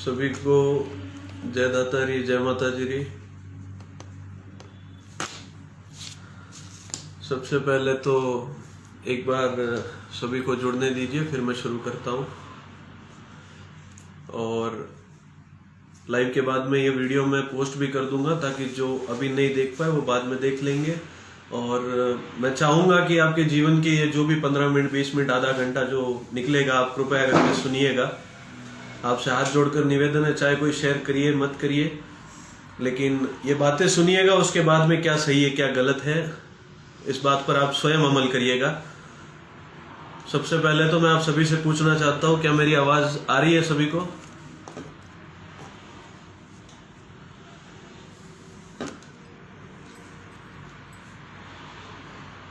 सभी को जय दाता री, जय माता जी री। सबसे पहले तो एक बार सभी को जुड़ने दीजिए, फिर मैं शुरू करता हूँ। और लाइव के बाद में ये वीडियो मैं पोस्ट भी कर दूंगा ताकि जो अभी नहीं देख पाए वो बाद में देख लेंगे। और मैं चाहूँगा कि आपके जीवन के ये जो भी 15 मिनट, 20 मिनट, आधा घंटा जो निकलेगा, आप कृपया करके सुनिएगा। आपसे हाथ जोड़कर निवेदन है, चाहे कोई शेयर करिए मत करिए, लेकिन ये बातें सुनिएगा। उसके बाद में क्या सही है क्या गलत है, इस बात पर आप स्वयं अमल करिएगा। सबसे पहले तो मैं आप सभी से पूछना चाहता हूँ, क्या मेरी आवाज आ रही है सभी को?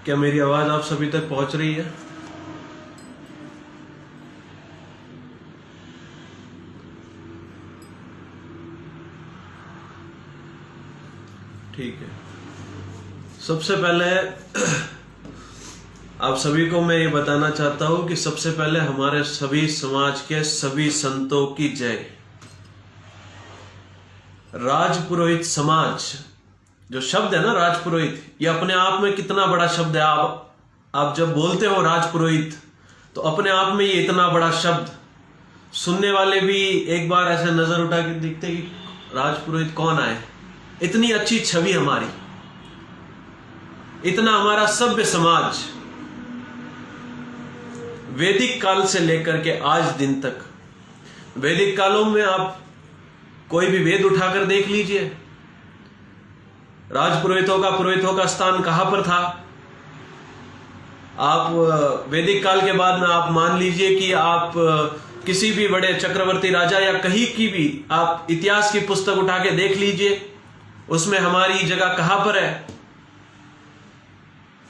क्या मेरी आवाज आप सभी तक पहुंच रही है? ठीक है। सबसे पहले आप सभी को मैं ये बताना चाहता हूं कि सबसे पहले हमारे सभी समाज के सभी संतों की जय। राजपुरोहित समाज जो शब्द है ना, राजपुरोहित, ये अपने आप में कितना बड़ा शब्द है। आप जब बोलते हो राजपुरोहित तो अपने आप में ये इतना बड़ा शब्द, सुनने वाले भी एक बार ऐसे नजर उठा के देखते कि राजपुरोहित कौन आए। इतनी अच्छी छवि हमारी, इतना हमारा सभ्य समाज वैदिक काल से लेकर के आज दिन तक। वैदिक कालों में आप कोई भी वेद उठाकर देख लीजिए, पुरोहितों का स्थान कहां पर था। आप वैदिक काल के बाद में आप मान लीजिए कि आप किसी भी बड़े चक्रवर्ती राजा या कहीं की भी आप इतिहास की पुस्तक उठा के देख लीजिए, उसमें हमारी जगह कहां पर है।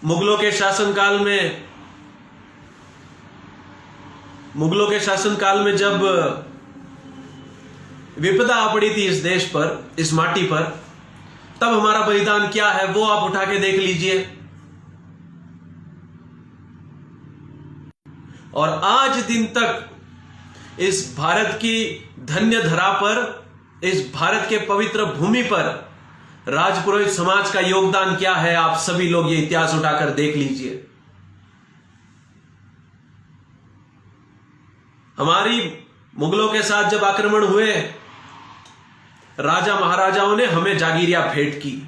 मुगलों के शासनकाल में जब विपदा आ पड़ी थी इस देश पर, इस माटी पर, तब हमारा बलिदान क्या है वो आप उठा के देख लीजिए। और आज दिन तक इस भारत की धन्य धरा पर, इस भारत के पवित्र भूमि पर राजपुरोहित समाज का योगदान क्या है, आप सभी लोग ये इतिहास उठाकर देख लीजिए। हमारी मुगलों के साथ जब आक्रमण हुए, राजा महाराजाओं ने हमें जागीरियां भेंट की,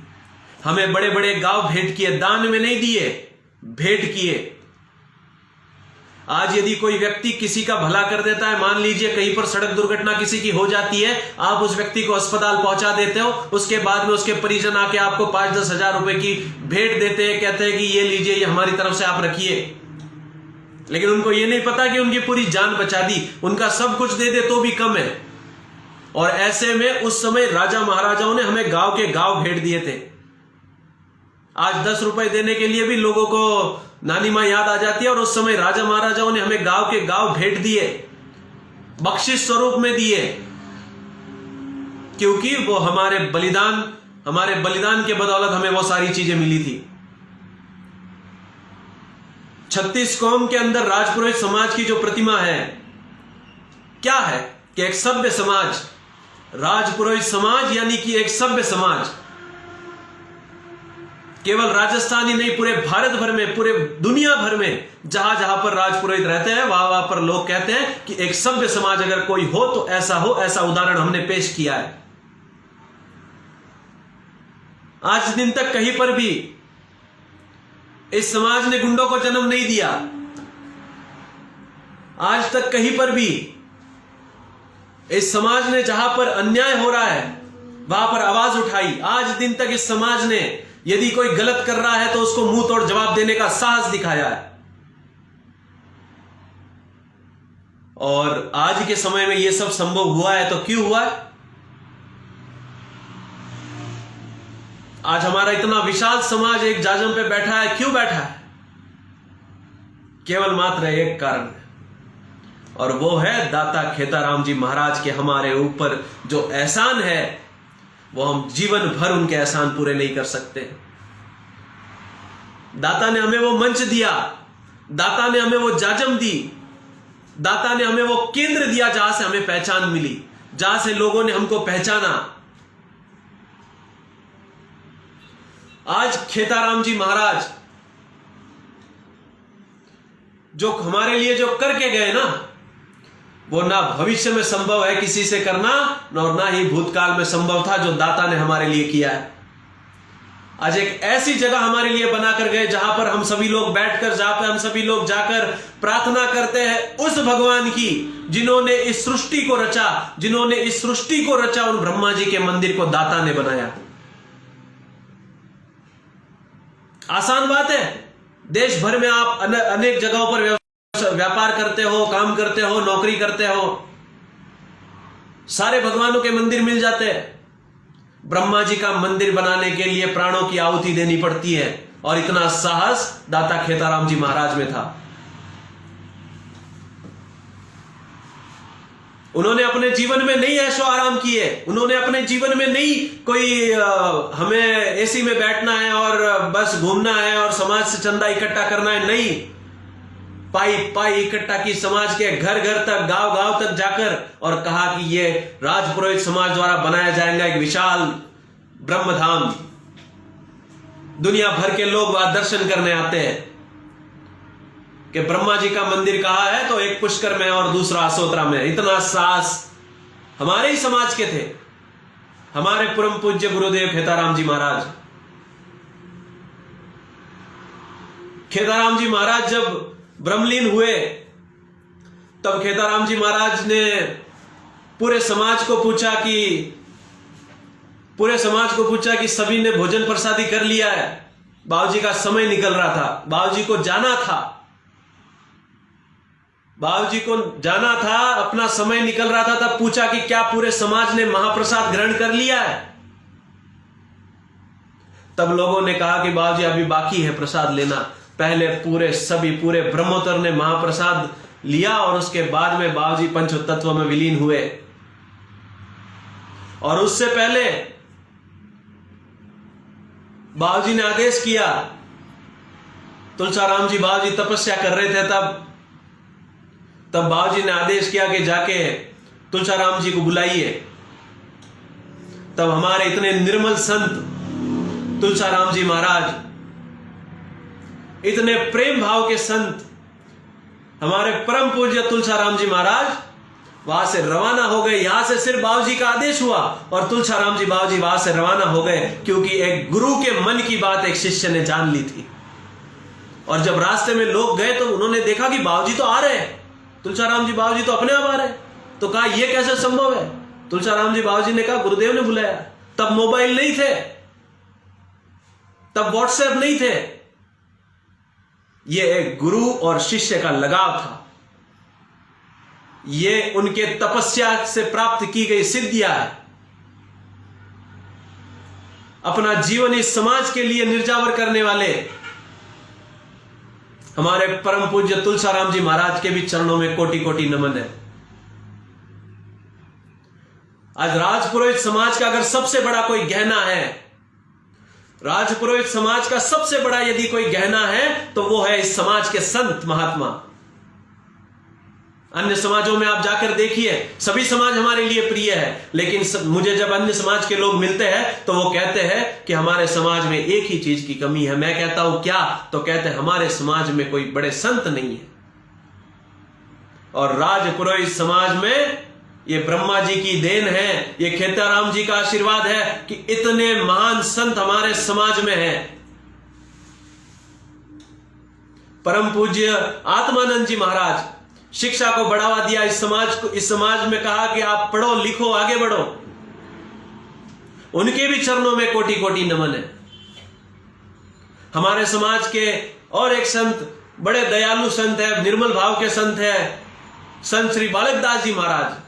हमें बड़े बड़े गांव भेंट किए, दान में नहीं दिए, भेंट किए। आज यदि कोई व्यक्ति किसी का भला कर देता है, मान लीजिए कहीं पर सड़क दुर्घटना किसी की हो जाती है, आप उस व्यक्ति को अस्पताल पहुंचा देते हो, उसके बाद में उसके परिजन आके आपको 5-10 हजार रुपए की भेंट देते हैं, कहते हैं कि ये लीजिए, ये हमारी तरफ से आप रखिए। लेकिन उनको ये नहीं पता कि उनकी पूरी जान बचा दी। उनका सब कुछ दे दे तो भी कम है। और ऐसे में उस समय राजा महाराजाओं ने हमें गांव के गांव भेंट दिए थे। आज 10 रुपए देने के लिए भी लोगों को नानी मां याद आ जाती है, और उस समय राजा महाराजाओं ने हमें गांव के गांव भेंट दिए, बख्शिश स्वरूप में दिए, क्योंकि वो हमारे बलिदान के बदौलत हमें वो सारी चीजें मिली थी। 36 कौम के अंदर राजपुरोहित समाज की जो प्रतिमा है, क्या है कि एक सभ्य समाज, राजपुरोहित समाज यानी कि एक सभ्य समाज। केवल राजस्थान ही नहीं, पूरे भारत भर में, पूरे दुनिया भर में जहां जहां पर राजपुरोहित रहते हैं, वहां वहां पर लोग कहते हैं कि एक सभ्य समाज अगर कोई हो तो ऐसा हो। ऐसा उदाहरण हमने पेश किया है। आज दिन तक कहीं पर भी इस समाज ने गुंडों को जन्म नहीं दिया। आज तक कहीं पर भी इस समाज ने जहां पर अन्याय हो रहा है वहां पर आवाज उठाई। आज दिन तक इस समाज ने यदि कोई गलत कर रहा है तो उसको मुंह तोड़ जवाब देने का साहस दिखाया है। और आज के समय में यह सब संभव हुआ है तो क्यों हुआ है? आज हमारा इतना विशाल समाज एक जाजम पे बैठा है, क्यों बैठा है? केवल मात्र एक कारण है, और वो है दाता खेताराम जी महाराज के हमारे ऊपर जो एहसान है, वो हम जीवन भर उनके एहसान पूरे नहीं कर सकते। दाता ने हमें वो मंच दिया, दाता ने हमें वो जाजम दी, दाता ने हमें वो केंद्र दिया जहां से हमें पहचान मिली, जहां से लोगों ने हमको पहचाना। आज खेताराम जी महाराज जो हमारे लिए जो करके गए ना, वो ना भविष्य में संभव है किसी से करना, और ना ही भूतकाल में संभव था जो दाता ने हमारे लिए किया है। आज एक ऐसी जगह हमारे लिए बनाकर गए जहां पर हम सभी लोग बैठकर, जहां पर हम सभी लोग जाकर प्रार्थना करते हैं उस भगवान की जिन्होंने इस सृष्टि को रचा, जिन्होंने इस सृष्टि को रचा, उन ब्रह्मा जी के मंदिर को दाता ने बनाया। आसान बात है। देश भर में आप अनेक जगहों पर व्यापार करते हो, काम करते हो, नौकरी करते हो, सारे भगवानों के मंदिर मिल जाते हैं। ब्रह्मा जी का मंदिर बनाने के लिए प्राणों की आहुति देनी पड़ती है, और इतना साहस दाता खेताराम जी महाराज में था। उन्होंने अपने जीवन में नहीं ऐशो आराम किए, उन्होंने अपने जीवन में नहीं कोई हमें एसी में बैठना है और बस घूमना है और समाज से चंदा इकट्ठा करना है, नहीं। पाई पाई इकट्ठा की, समाज के घर घर तक, गांव गांव तक जाकर, और कहा कि ये राजपुरोहित समाज द्वारा बनाया जाएगा एक विशाल ब्रह्मधाम। दुनिया भर के लोग वहां दर्शन करने आते हैं कि ब्रह्मा जी का मंदिर कहाँ है, तो एक पुष्कर में और दूसरा असोत्रा में। इतना साहस हमारे ही समाज के थे, हमारे परम पूज्य गुरुदेव खेताराम जी महाराज। खेताराम जी महाराज जब ब्रह्मलीन हुए, तब खेताराम जी महाराज ने पूरे समाज को पूछा कि सभी ने भोजन प्रसादी कर लिया है। बाबूजी का समय निकल रहा था, बाबूजी को जाना था, अपना समय निकल रहा था। तब पूछा कि क्या पूरे समाज ने महाप्रसाद ग्रहण कर लिया है? तब लोगों ने कहा कि बाबूजी अभी बाकी है प्रसाद लेना। पहले पूरे ब्रह्मोत्तर ने महाप्रसाद लिया, और उसके बाद में बाबूजी पंच तत्व में विलीन हुए। और उससे पहले बाबूजी ने आदेश किया, तुलसाराम जी बाबूजी तपस्या कर रहे थे, तब बाबूजी ने आदेश किया कि जाके तुलसाराम जी को बुलाइए। तब हमारे इतने निर्मल संत तुलसाराम जी महाराज, इतने प्रेम भाव के संत हमारे परम पूज्य तुलसाराम जी महाराज वहां से रवाना हो गए। यहां से सिर्फ बाबूजी का आदेश हुआ और तुलसाराम जी बाबूजी वहां से रवाना हो गए, क्योंकि एक गुरु के मन की बात एक शिष्य ने जान ली थी। और जब रास्ते में लोग गए तो उन्होंने देखा कि बाबूजी तो आ रहे हैं, तुलसाराम जी बाबूजी तो अपने आप आ रहे हैं। तो कहा यह कैसे संभव है? तुलसाराम जी बाबूजी ने कहा गुरुदेव ने बुलाया। तब मोबाइल नहीं थे, तब व्हाट्सएप नहीं थे, यह एक गुरु और शिष्य का लगाव था। ये उनके तपस्या से प्राप्त की गई सिद्धियां है। अपना जीवन इस समाज के लिए निर्जावर करने वाले हमारे परम पूज्य तुलसाराम जी महाराज के भी चरणों में कोटि कोटि नमन है। आज राजपुरोहित समाज का अगर सबसे बड़ा कोई गहना है, राजपुरोहित समाज का सबसे बड़ा यदि कोई गहना है तो वो है इस समाज के संत महात्मा। अन्य समाजों में आप जाकर देखिए, सभी समाज हमारे लिए प्रिय है, लेकिन मुझे जब अन्य समाज के लोग मिलते हैं तो वो कहते हैं कि हमारे समाज में एक ही चीज की कमी है। मैं कहता हूं क्या? तो कहते हैं हमारे समाज में कोई बड़े संत नहीं है। और राजपुरोहित समाज में ये ब्रह्मा जी की देन है, ये खेताराम जी का आशीर्वाद है कि इतने महान संत हमारे समाज में हैं। परम पूज्य आत्मानंद जी महाराज शिक्षा को बढ़ावा दिया इस समाज में कहा कि आप पढ़ो लिखो आगे बढ़ो। उनके भी चरणों में कोटि कोटि नमन है। हमारे समाज के और एक संत, बड़े दयालु संत है, निर्मल भाव के संत है, संत श्री बालक दास जी महाराज,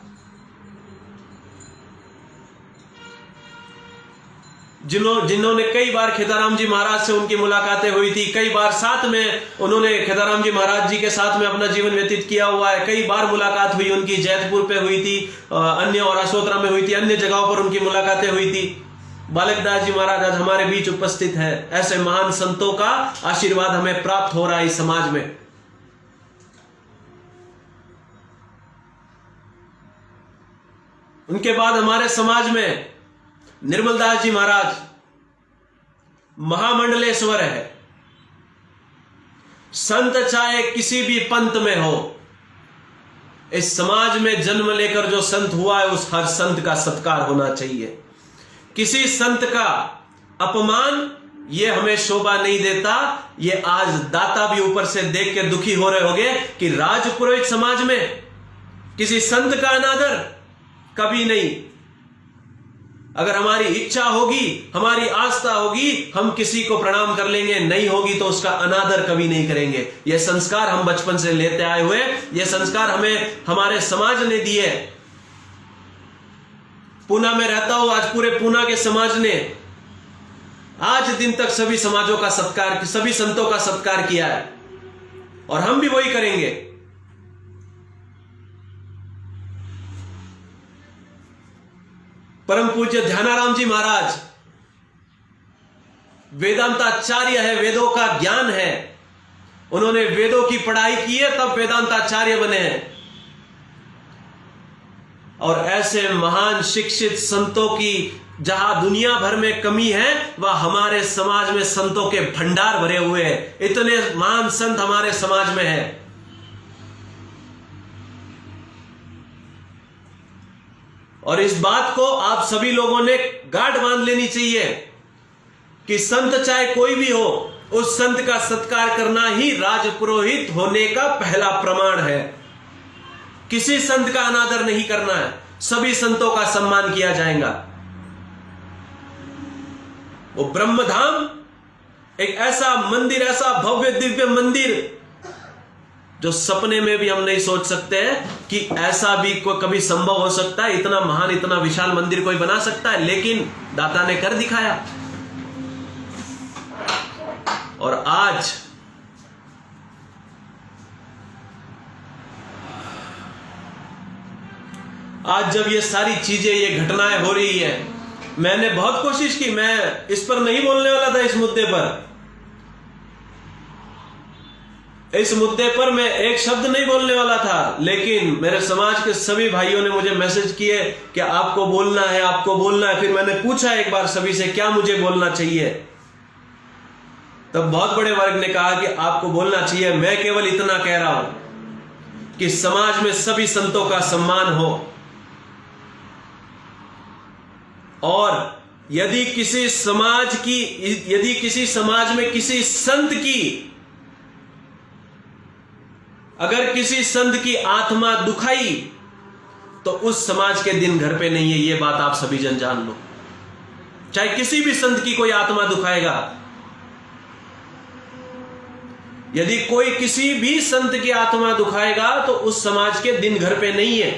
जिन्होंने कई बार खेताराम जी महाराज से उनकी मुलाकातें हुई थी। कई बार साथ में उन्होंने खेताराम जी महाराज जी के साथ में अपना जीवन व्यतीत किया हुआ है। कई बार मुलाकात हुई उनकी, जैतपुर पे हुई थी, अन्य और असोत्रा में हुई थी, अन्य जगहों पर उनकी मुलाकातें हुई थी। बालक दास जी महाराज आज हमारे बीच उपस्थित है। ऐसे महान संतों का आशीर्वाद हमें प्राप्त हो रहा है इस समाज में। उनके बाद हमारे समाज में निर्मल दास जी महाराज महामंडलेश्वर है। संत चाहे किसी भी पंथ में हो, इस समाज में जन्म लेकर जो संत हुआ है उस हर संत का सत्कार होना चाहिए। किसी संत का अपमान ये हमें शोभा नहीं देता। ये आज दाता भी ऊपर से देख के दुखी हो रहे होंगे कि राजपुरोहित समाज में किसी संत का अनादर कभी नहीं। अगर हमारी इच्छा होगी, हमारी आस्था होगी, हम किसी को प्रणाम कर लेंगे, नहीं होगी तो उसका अनादर कभी नहीं करेंगे। यह संस्कार हम बचपन से लेते आए हुए, यह संस्कार हमें हमारे समाज ने दिए। पूना में रहता हूं, आज पूरे पूना के समाज ने आज दिन तक सभी समाजों का सत्कार, सभी संतों का सत्कार किया है और हम भी वही करेंगे। परम पूज्य ध्यानाराम जी महाराज वेदांताचार्य है, वेदों का ज्ञान है, उन्होंने वेदों की पढ़ाई की है तब वेदांताचार्य बने हैं। और ऐसे महान शिक्षित संतों की जहां दुनिया भर में कमी है, वह हमारे समाज में संतों के भंडार भरे हुए हैं। इतने महान संत हमारे समाज में हैं। और इस बात को आप सभी लोगों ने गांठ बांध लेनी चाहिए कि संत चाहे कोई भी हो, उस संत का सत्कार करना ही राजपुरोहित होने का पहला प्रमाण है। किसी संत का अनादर नहीं करना है, सभी संतों का सम्मान किया जाएगा। वो ब्रह्मधाम एक ऐसा मंदिर, ऐसा भव्य दिव्य मंदिर जो सपने में भी हम नहीं सोच सकते हैं कि ऐसा भी कोई कभी संभव हो सकता है। इतना महान, इतना विशाल मंदिर कोई बना सकता है, लेकिन दाता ने कर दिखाया। और आज जब ये सारी चीजें, ये घटनाएं हो रही है, मैंने बहुत कोशिश की, मैं इस पर नहीं बोलने वाला था। इस मुद्दे पर मैं एक शब्द नहीं बोलने वाला था, लेकिन मेरे समाज के सभी भाइयों ने मुझे मैसेज किए कि आपको बोलना है, आपको बोलना है। फिर मैंने पूछा एक बार सभी से क्या मुझे बोलना चाहिए, तब बहुत बड़े वर्ग ने कहा कि आपको बोलना चाहिए। मैं केवल इतना कह रहा हूं कि समाज में सभी संतों का सम्मान हो, और यदि किसी समाज में किसी संत की, अगर किसी संत की आत्मा दुखाई तो उस समाज के दिन घर पे नहीं है। ये बात आप सभी जन जान लो। चाहे किसी भी संत की कोई आत्मा दुखाएगा, यदि कोई किसी भी संत की आत्मा दुखाएगा तो उस समाज के दिन घर पे नहीं है।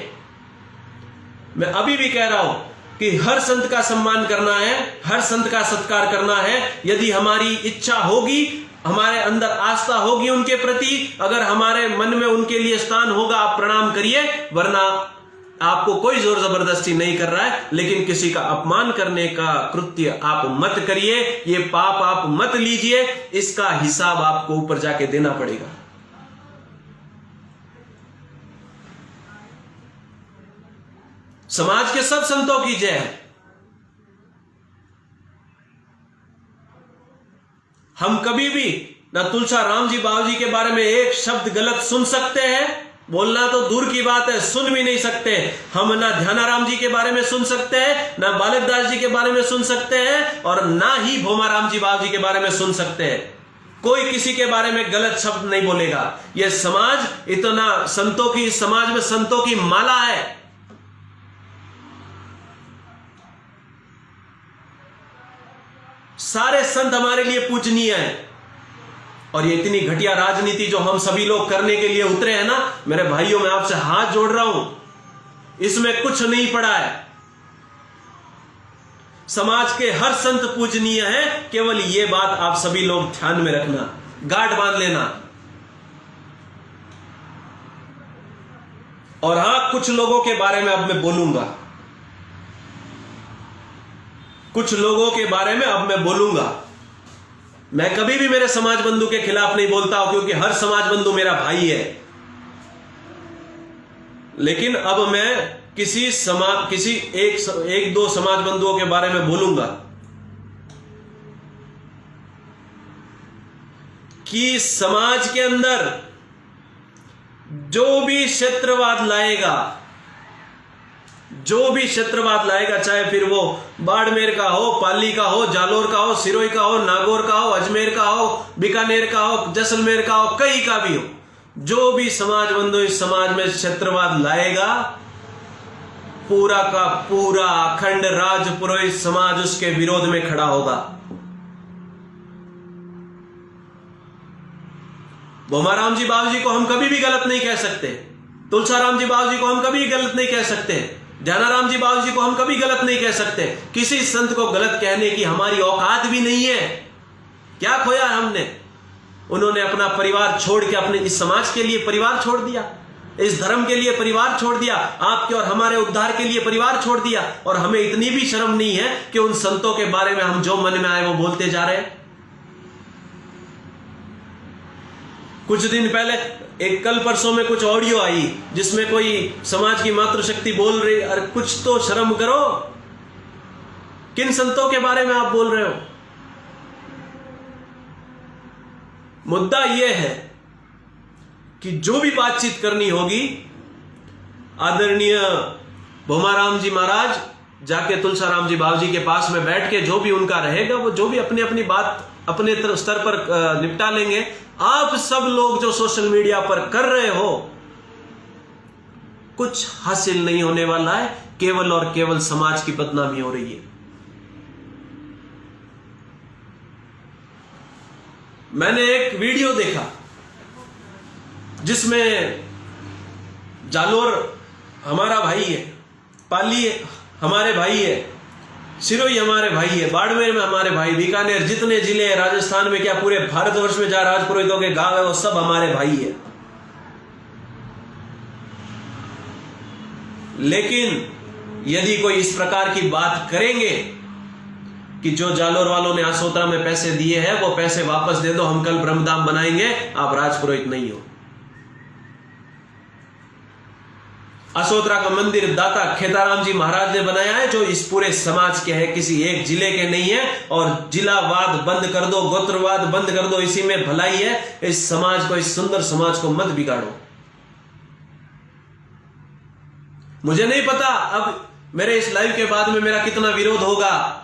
मैं अभी भी कह रहा हूं कि हर संत का सम्मान करना है, हर संत का सत्कार करना है। यदि हमारी इच्छा होगी, हमारे अंदर आस्था होगी उनके प्रति, अगर हमारे मन में उनके लिए स्थान होगा, आप प्रणाम करिए, वरना आपको कोई जोर जबरदस्ती नहीं कर रहा है। लेकिन किसी का अपमान करने का कृत्य आप मत करिए, ये पाप आप मत लीजिए, इसका हिसाब आपको ऊपर जाके देना पड़ेगा। समाज के सब संतों की जय है। हम कभी भी ना तुलसीराम जी बाबू जी के बारे में एक शब्द गलत सुन सकते हैं, बोलना तो दूर की बात है, सुन भी नहीं सकते। हम ना ध्यानाराम जी के बारे में सुन सकते हैं, ना बालक दास जी के बारे में सुन सकते हैं, और ना ही भोमाराम जी बाबू जी के बारे में सुन सकते हैं। कोई किसी के बारे में गलत शब्द नहीं बोलेगा। यह समाज इतना संतों की, समाज में संतों की माला है। सारे संत हमारे लिए पूजनीय हैं। और ये इतनी घटिया राजनीति जो हम सभी लोग करने के लिए उतरे हैं ना, मेरे भाइयों, मैं आपसे हाथ जोड़ रहा हूं, इसमें कुछ नहीं पड़ा है। समाज के हर संत पूजनीय है, केवल ये बात आप सभी लोग ध्यान में रखना, गांठ बांध लेना। और हां, कुछ लोगों के बारे में अब मैं बोलूंगा, कुछ लोगों के बारे में अब मैं बोलूंगा। मैं कभी भी मेरे समाज बंधु के खिलाफ नहीं बोलता हूं, क्योंकि हर समाज बंधु मेरा भाई है। लेकिन अब मैं किसी एक दो समाज बंधुओं के बारे में बोलूंगा कि समाज के अंदर जो भी क्षेत्रवाद लाएगा, चाहे फिर वो बाड़मेर का हो, पाली का हो, जालोर का हो, सिरोही का हो, नागौर का हो, अजमेर का हो, बीकानेर का हो, जैसलमेर का हो, कहीं का भी हो, जो भी समाज बंधु इस समाज में क्षेत्रवाद लाएगा, पूरा का पूरा अखंड राजपुरोहित समाज उसके विरोध में खड़ा होगा। भोमाराम जी बाबूजी को हम कभी भी गलत नहीं कह सकते, तुलसाराम जी बाबूजी को हम कभी गलत नहीं कह सकते, ध्यानाराम जी बाबूजी को हम कभी गलत नहीं कह सकते। किसी संत को गलत कहने की हमारी औकात भी नहीं है। क्या खोया हमने? उन्होंने अपना परिवार छोड़ के अपने इस समाज के लिए परिवार छोड़ दिया, इस धर्म के लिए परिवार छोड़ दिया, आपके और हमारे उद्धार के लिए परिवार छोड़ दिया, और हमें इतनी भी शर्म नहीं है कि उन संतों के बारे में हम जो मन में आए वो बोलते जा रहे हैं। कुछ दिन पहले एक कल परसों में कुछ ऑडियो आई जिसमें कोई समाज की मातृशक्ति बोल रही, अरे कुछ तो शर्म करो, किन संतों के बारे में आप बोल रहे हो? मुद्दा यह है कि जो भी बातचीत करनी होगी, आदरणीय भोमाराम जी महाराज जाके तुलसाराम जी बाबूजी के पास में बैठ के जो भी उनका रहेगा, वो जो भी अपनी अपनी बात अपने स्तर पर निपटा लेंगे। आप सब लोग जो सोशल मीडिया पर कर रहे हो, कुछ हासिल नहीं होने वाला है, केवल और केवल समाज की बदनामी हो रही है। मैंने एक वीडियो देखा जिसमें जालोर हमारा भाई है, पाली हमारे भाई है, सिरोही हमारे भाई है, बाड़मेर में हमारे भाई, बीकानेर, जितने जिले हैं राजस्थान में, क्या पूरे भारतवर्ष में जहां राजपुरोहितों के गांव है वो सब हमारे भाई है। लेकिन यदि कोई इस प्रकार की बात करेंगे कि जो जालोर वालों ने आसोतरा में पैसे दिए हैं वो पैसे वापस दे दो, हम कल ब्रह्मधाम बनाएंगे, आप राजपुरोहित नहीं हो। असोतरा का मंदिर दाता खेताराम जी महाराज ने बनाया है, जो इस पूरे समाज के है, किसी एक जिले के नहीं है। और जिलावाद बंद कर दो, गोत्रवाद बंद कर दो, इसी में भलाई है। इस समाज को, इस सुंदर समाज को मत बिगाड़ो। मुझे नहीं पता अब मेरे इस लाइव के बाद में मेरा कितना विरोध होगा,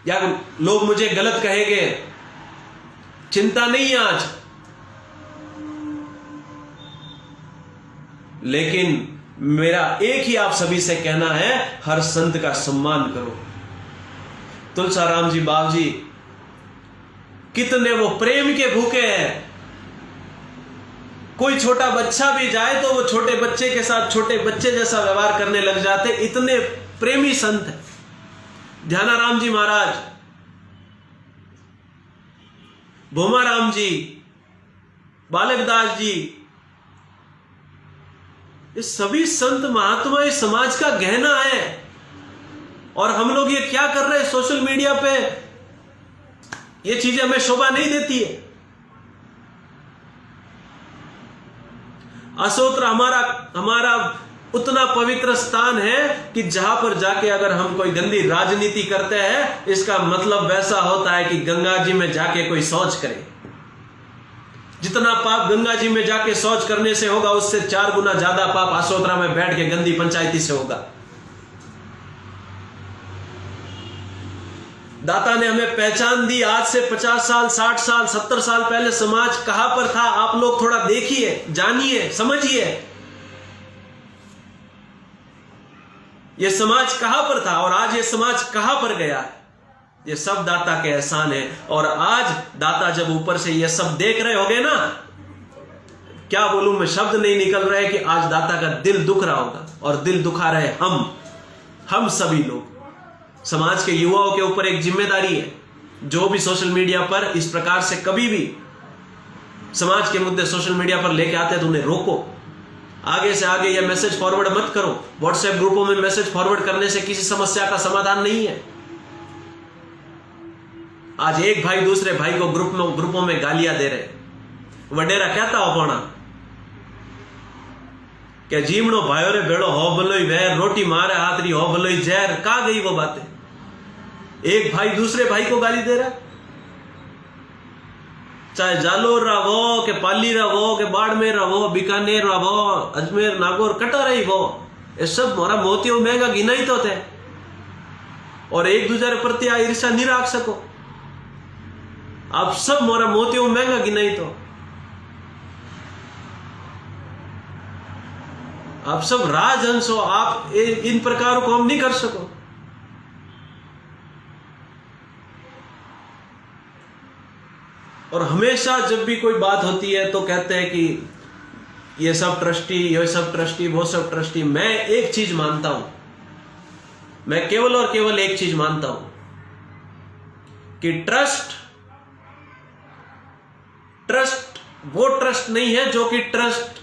या लोग मुझे गलत कहेंगे, चिंता नहीं है आज। लेकिन मेरा एक ही आप सभी से कहना है, हर संत का सम्मान करो। तुलसाराम जी बाबूजी कितने वो प्रेम के भूखे हैं। कोई छोटा बच्चा भी जाए तो वो छोटे बच्चे के साथ छोटे बच्चे जैसा व्यवहार करने लग जाते, इतने प्रेमी संत है। ध्यानाराम जी महाराज, भोमाराम जी, बालकदास जी, ये सभी संत महात्मा इस समाज का गहना है। और हम लोग ये क्या कर रहे हैं सोशल मीडिया पे, ये चीजें हमें शोभा नहीं देती है। असोत्र हमारा उतना पवित्र स्थान है कि जहां पर जाके अगर हम कोई गंदी राजनीति करते हैं, इसका मतलब वैसा होता है कि गंगा जी में जाके कोई शौच करे। जितना पाप गंगा जी में जाके शौच करने से होगा, उससे 4 गुना ज्यादा पाप असोत्रा में बैठ के गंदी पंचायती से होगा। दाता ने हमें पहचान दी। आज से 50 साल, 60 साल, 70 साल पहले समाज कहां पर था, आप लोग थोड़ा देखिए, जानिए, समझिए। यह समाज कहां पर था और आज यह समाज कहां पर गया है। ये सब दाता के एहसान है। और आज दाता जब ऊपर से ये सब देख रहे होंगे ना, क्या बोलूं मैं, शब्द नहीं निकल रहे कि आज दाता का दिल दुख रहा होगा। और दिल दुखा रहे हम सभी लोग। समाज के युवाओं के ऊपर एक जिम्मेदारी है, जो भी सोशल मीडिया पर इस प्रकार से कभी भी समाज के मुद्दे सोशल मीडिया पर लेके आते हैं तो उन्हें रोको। आगे से आगे यह मैसेज फॉरवर्ड मत करो। व्हाट्सएप ग्रुपों में मैसेज फॉरवर्ड करने से किसी समस्या का समाधान नहीं है। आज एक भाई दूसरे भाई को ग्रुपों में गालियां दे रहे, वडेरा कहता हो पौना। क्या जीवणो भायो रे भेड़ो हो भलोई वैर, रोटी मारे हाथ री हो भलोई जहर, कहां गई वो बातें? एक भाई दूसरे भाई को गाली दे रहा है, चाहे जालोर रहो के पाली रहो के बाड़मेर रहो, बीकानेर रहो, अजमेर नागौर कटा रही वो, ये सब मोरा मोतियों महंगा गिना ही तो थे, और एक दूसरे प्रति ईर्षा नहीं रख सको। आप सब मोरा मोतियों महंगा गिना ही तो, आप सब राजहंस हो, आप इन प्रकारों को हम नहीं कर सको। और हमेशा जब भी कोई बात होती है तो कहते हैं कि ये सब ट्रस्टी, वो सब ट्रस्टी। मैं एक चीज मानता हूं, मैं केवल और केवल एक चीज मानता हूं कि ट्रस्ट वो ट्रस्ट नहीं है जो कि ट्रस्ट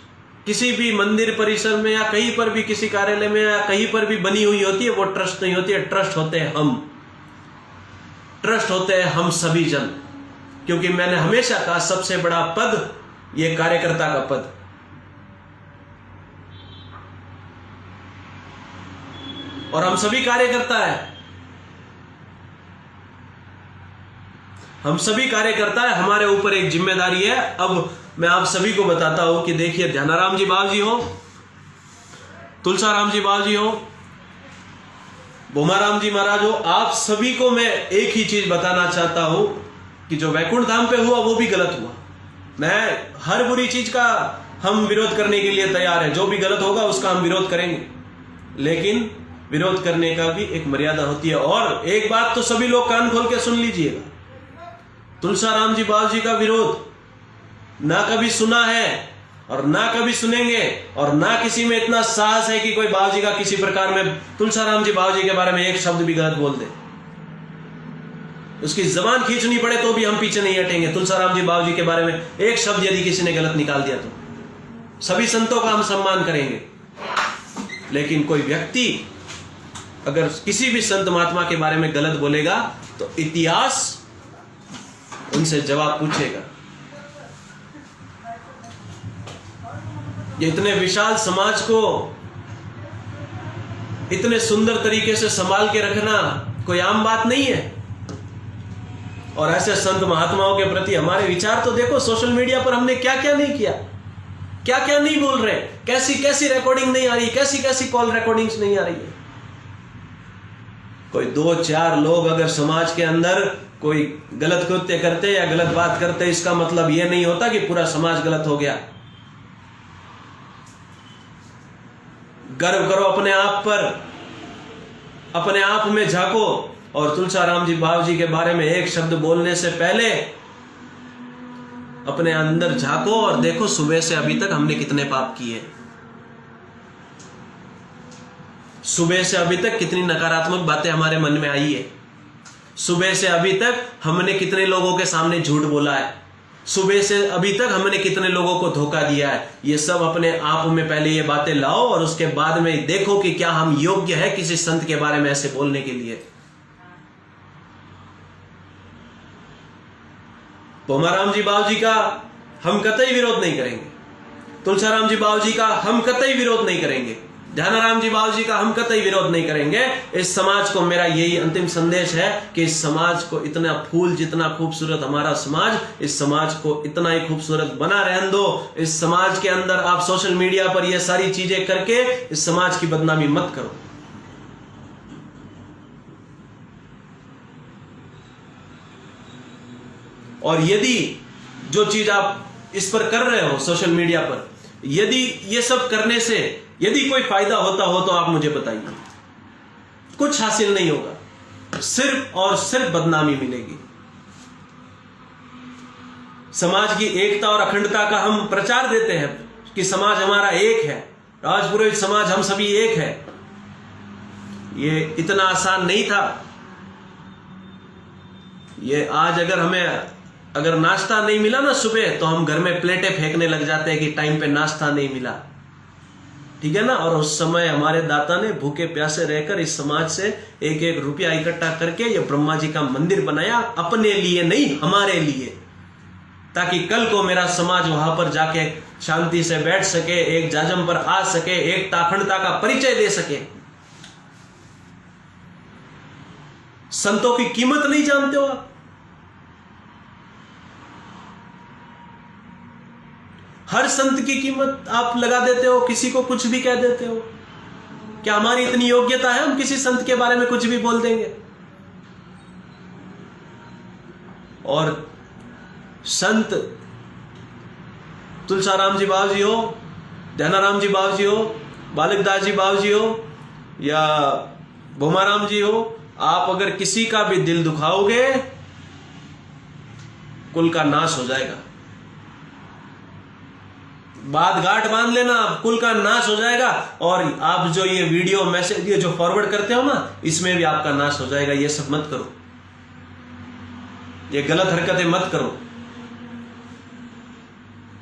किसी भी मंदिर परिसर में या कहीं पर भी किसी कार्यालय में या कहीं पर भी बनी हुई होती है, वो ट्रस्ट नहीं होती है। ट्रस्ट होते हैं हम, ट्रस्ट होते हैं हम सभी जन। क्योंकि मैंने हमेशा कहा सबसे बड़ा पद ये कार्यकर्ता का पद। और हम सभी कार्यकर्ता हैं, हम सभी कार्यकर्ता है, हमारे ऊपर एक जिम्मेदारी है। अब मैं आप सभी को बताता हूं कि देखिए, ध्यानाराम जी बाबू जी हो, तुलसाराम जी बाबू जी हो, भोमाराम जी महाराज हो, आप सभी को मैं एक ही चीज बताना चाहता हूं कि जो वैकुंठ धाम पे हुआ वो भी गलत हुआ। मैं हर बुरी चीज का हम विरोध करने के लिए तैयार है, जो भी गलत होगा उसका हम विरोध करेंगे, लेकिन विरोध करने का भी एक मर्यादा होती है। और एक बात तो सभी लोग कान खोल के सुन लीजिएगा, तुलसाराम जी बाबू जी का विरोध ना कभी सुना है और ना कभी सुनेंगे, और ना किसी में इतना साहस है कि कोई बाबू जी का किसी प्रकार में तुलसाराम जी बाबू जी के बारे में एक शब्द भी गलत बोल दे। उसकी जबान खींचनी पड़े तो भी हम पीछे नहीं हटेंगे। तुलसाराम जी बाबू जी के बारे में एक शब्द यदि किसी ने गलत निकाल दिया तो सभी संतों का हम सम्मान करेंगे, लेकिन कोई व्यक्ति अगर किसी भी संत महात्मा के बारे में गलत बोलेगा तो इतिहास उनसे जवाब पूछेगा। ये इतने विशाल समाज को इतने सुंदर तरीके से संभाल के रखना कोई आम बात नहीं है। और ऐसे संत महात्माओं के प्रति हमारे विचार तो देखो, सोशल मीडिया पर हमने क्या क्या नहीं किया, क्या क्या नहीं बोल रहे, कैसी कैसी रिकॉर्डिंग नहीं आ रही, कैसी कैसी कॉल रिकॉर्डिंग्स नहीं आ रही है। कोई 2-4 लोग अगर समाज के अंदर कोई गलत कृत्य करते या गलत बात करते, इसका मतलब यह नहीं होता कि पूरा समाज गलत हो गया। गर्व करो अपने आप पर, अपने आप में झांको, और तुलसाराम जी बाबू जी के बारे में एक शब्द बोलने से पहले अपने अंदर झांको और देखो सुबह से अभी तक हमने कितने पाप किए, सुबह से अभी तक कितनी नकारात्मक बातें हमारे मन में आई है, सुबह से अभी तक हमने कितने लोगों के सामने झूठ बोला है, सुबह से अभी तक हमने कितने लोगों को धोखा दिया है। ये सब अपने आप में पहले ये बातें लाओ और उसके बाद में देखो कि क्या हम योग्य है किसी संत के बारे में ऐसे बोलने के लिए। भोमाराम जी बाबू जी का हम कतई विरोध नहीं करेंगे, तुलसाराम जी बाबू जी का हम कतई विरोध नहीं करेंगे, ध्यानाराम जी बाबू जी का हम कतई विरोध नहीं करेंगे। इस समाज को मेरा यही अंतिम संदेश है कि इस समाज को इतना फूल जितना खूबसूरत हमारा समाज, इस समाज को इतना ही खूबसूरत बना रहने दो। इस समाज के अंदर आप सोशल मीडिया पर ये सारी चीजें करके इस समाज की बदनामी मत करो। और यदि जो चीज आप इस पर कर रहे हो सोशल मीडिया पर, यदि ये सब करने से यदि कोई फायदा होता हो तो आप मुझे बताइए। कुछ हासिल नहीं होगा, सिर्फ और सिर्फ बदनामी मिलेगी। समाज की एकता और अखंडता का हम प्रचार देते हैं कि समाज हमारा एक है, राजपुरोहित समाज हम सभी एक है। ये इतना आसान नहीं था। ये आज अगर नाश्ता नहीं मिला ना सुबह, तो हम घर में प्लेटें फेंकने लग जाते हैं कि टाइम पे नाश्ता नहीं मिला, ठीक है ना। और उस समय हमारे दाता ने भूखे प्यासे रहकर इस समाज से 1-1 रुपया इकट्ठा करके ये ब्रह्मा जी का मंदिर बनाया, अपने लिए नहीं हमारे लिए, ताकि कल को मेरा समाज वहां पर जाके शांति से बैठ सके, एक जाजम पर आ सके, एकता अखंडता का परिचय दे सके। संतों की कीमत नहीं जानते हो आप? हर संत की कीमत आप लगा देते हो, किसी को कुछ भी कह देते हो। क्या हमारी इतनी योग्यता है हम किसी संत के बारे में कुछ भी बोल देंगे? और संत तुलसाराम जी बाबूजी हो, ध्यानाराम जी बाबूजी हो, बालकदास जी बाबूजी हो या भोमाराम जी हो, आप अगर किसी का भी दिल दुखाओगे कुल का नाश हो जाएगा। बात गांठ बांध लेना, कुल का नाश हो जाएगा। और आप जो ये वीडियो मैसेज ये जो फॉरवर्ड करते हो ना, इसमें भी आपका नाश हो जाएगा। ये सब मत करो, ये गलत हरकतें मत करो।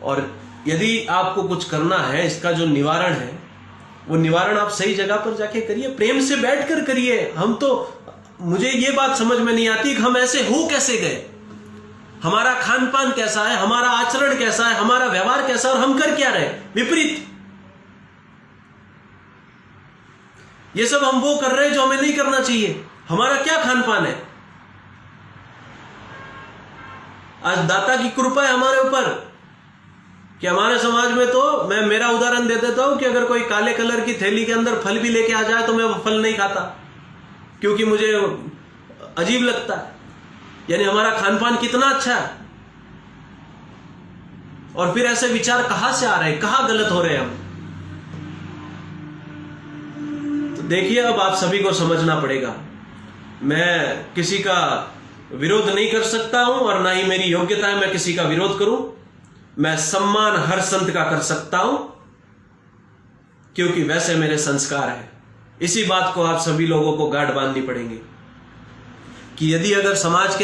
और यदि आपको कुछ करना है, इसका जो निवारण है वो निवारण आप सही जगह पर जाके करिए, प्रेम से बैठकर करिए। हम तो, मुझे ये बात समझ में नहीं आती कि हम ऐसे हो कैसे गए, हमारा खान पान कैसा है, हमारा आचरण कैसा है, हमारा व्यवहार कैसा है, और हम कर क्या रहे, विपरीत। ये सब हम वो कर रहे हैं जो हमें नहीं करना चाहिए। हमारा क्या खान पान है? आज दाता की कृपा है हमारे ऊपर कि हमारे समाज में तो, मैं मेरा उदाहरण दे देता हूं कि अगर कोई काले कलर की थैली के अंदर फल भी लेके आ जाए तो मैं वो फल नहीं खाता, क्योंकि मुझे अजीब लगता है। यानी हमारा खान पान कितना अच्छा है। और फिर ऐसे विचार कहां से आ रहे हैं, कहां गलत हो रहे हैं हम? तो देखिए, अब आप सभी को समझना पड़ेगा। मैं किसी का विरोध नहीं कर सकता हूं और ना ही मेरी योग्यता है मैं किसी का विरोध करूं। मैं सम्मान हर संत का कर सकता हूं क्योंकि वैसे मेरे संस्कार है। इसी बात को आप सभी लोगों को गांठ बांधनी पड़ेगी कि यदि अगर समाज के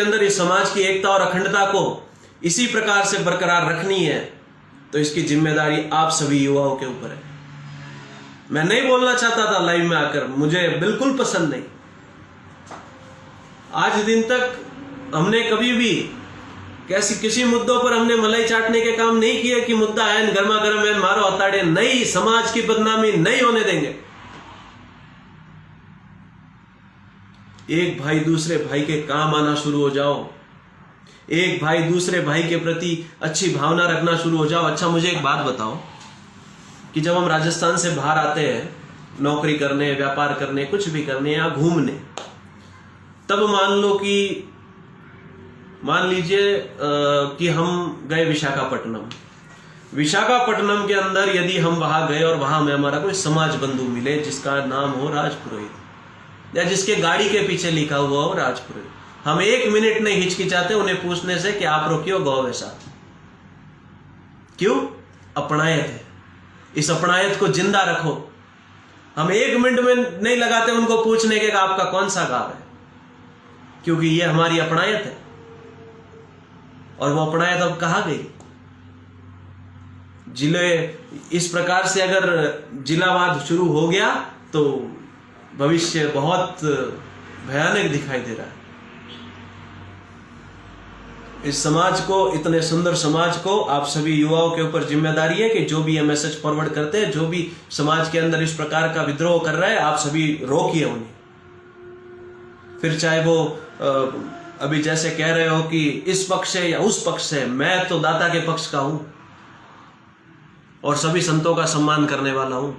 अंदर इस समाज की एकता और अखंडता को इसी प्रकार से बरकरार रखनी है तो इसकी जिम्मेदारी आप सभी युवाओं के ऊपर है। मैं नहीं बोलना चाहता था लाइव में आकर, मुझे बिल्कुल पसंद नहीं। आज दिन तक हमने कभी भी किसी मुद्दों पर हमने मलाई चाटने के काम नहीं किए कि मुद्दा है गर्मा गर्म है, मारो हताड़े। नहीं, समाज की बदनामी नहीं होने देंगे। एक भाई दूसरे भाई के काम आना शुरू हो जाओ, एक भाई दूसरे भाई के प्रति अच्छी भावना रखना शुरू हो जाओ। अच्छा, मुझे एक बात बताओ कि जब हम राजस्थान से बाहर आते हैं नौकरी करने, व्यापार करने, कुछ भी करने या घूमने, तब मान लीजिए कि हम गए विशाखापट्टनम के अंदर यदि हम वहां गए और वहां में हमारा कोई समाज बंधु मिले जिसका नाम हो राजपुरोहित या जिसके गाड़ी के पीछे लिखा हुआ हो राजपुरोहित, हम एक मिनट नहीं हिचकिचाते उन्हें पूछने से कि आप रोकियो गौ वैसा। क्यों? अपनायत है। इस अपनायत को जिंदा रखो। हम एक मिनट में नहीं लगाते उनको पूछने के आपका कौन सा गांव है, क्योंकि ये हमारी अपनायत है। और वो अपनायत अब कहां गई? जिले इस प्रकार से अगर जिलावाद शुरू हो गया तो भविष्य बहुत भयानक दिखाई दे रहा है। इस समाज को, इतने सुंदर समाज को, आप सभी युवाओं के ऊपर जिम्मेदारी है कि जो भी ये मैसेज फॉरवर्ड करते हैं, जो भी समाज के अंदर इस प्रकार का विद्रोह कर रहा है, आप सभी रोकिए उन्हें। फिर चाहे वो अभी जैसे कह रहे हो कि इस पक्ष से या उस पक्ष से, मैं तो दाता के पक्ष का हूं और सभी संतों का सम्मान करने वाला हूं।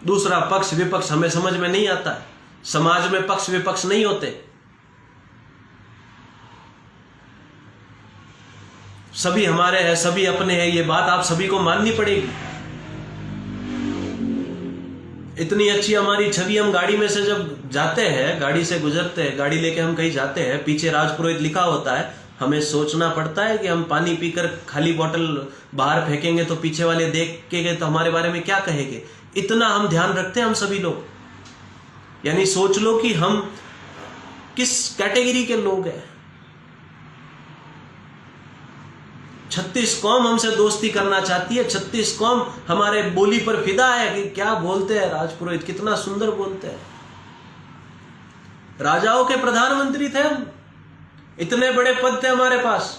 दूसरा पक्ष विपक्ष हमें समझ में नहीं आता है। समाज में पक्ष विपक्ष नहीं होते, सभी हमारे हैं, सभी अपने हैं। ये बात आप सभी को माननी पड़ेगी। इतनी अच्छी हमारी छवि, हम गाड़ी में से जब जाते हैं, गाड़ी से गुजरते हैं, गाड़ी लेके हम कहीं जाते हैं, पीछे राजपुरोहित लिखा होता है, हमें सोचना पड़ता है कि हम पानी पीकर खाली बोतल बाहर फेंकेंगे तो पीछे वाले देखेंगे तो हमारे बारे में क्या कहेंगे। इतना हम ध्यान रखते हैं हम सभी लोग। यानी सोच लो कि हम किस कैटेगरी के लोग हैं। 36 कौम हमसे दोस्ती करना चाहती है, 36 कौम हमारे बोली पर फिदा है कि क्या बोलते हैं राजपुरोहित, कितना सुंदर बोलते हैं। राजाओं के प्रधानमंत्री थे हम, इतने बड़े पद थे हमारे पास।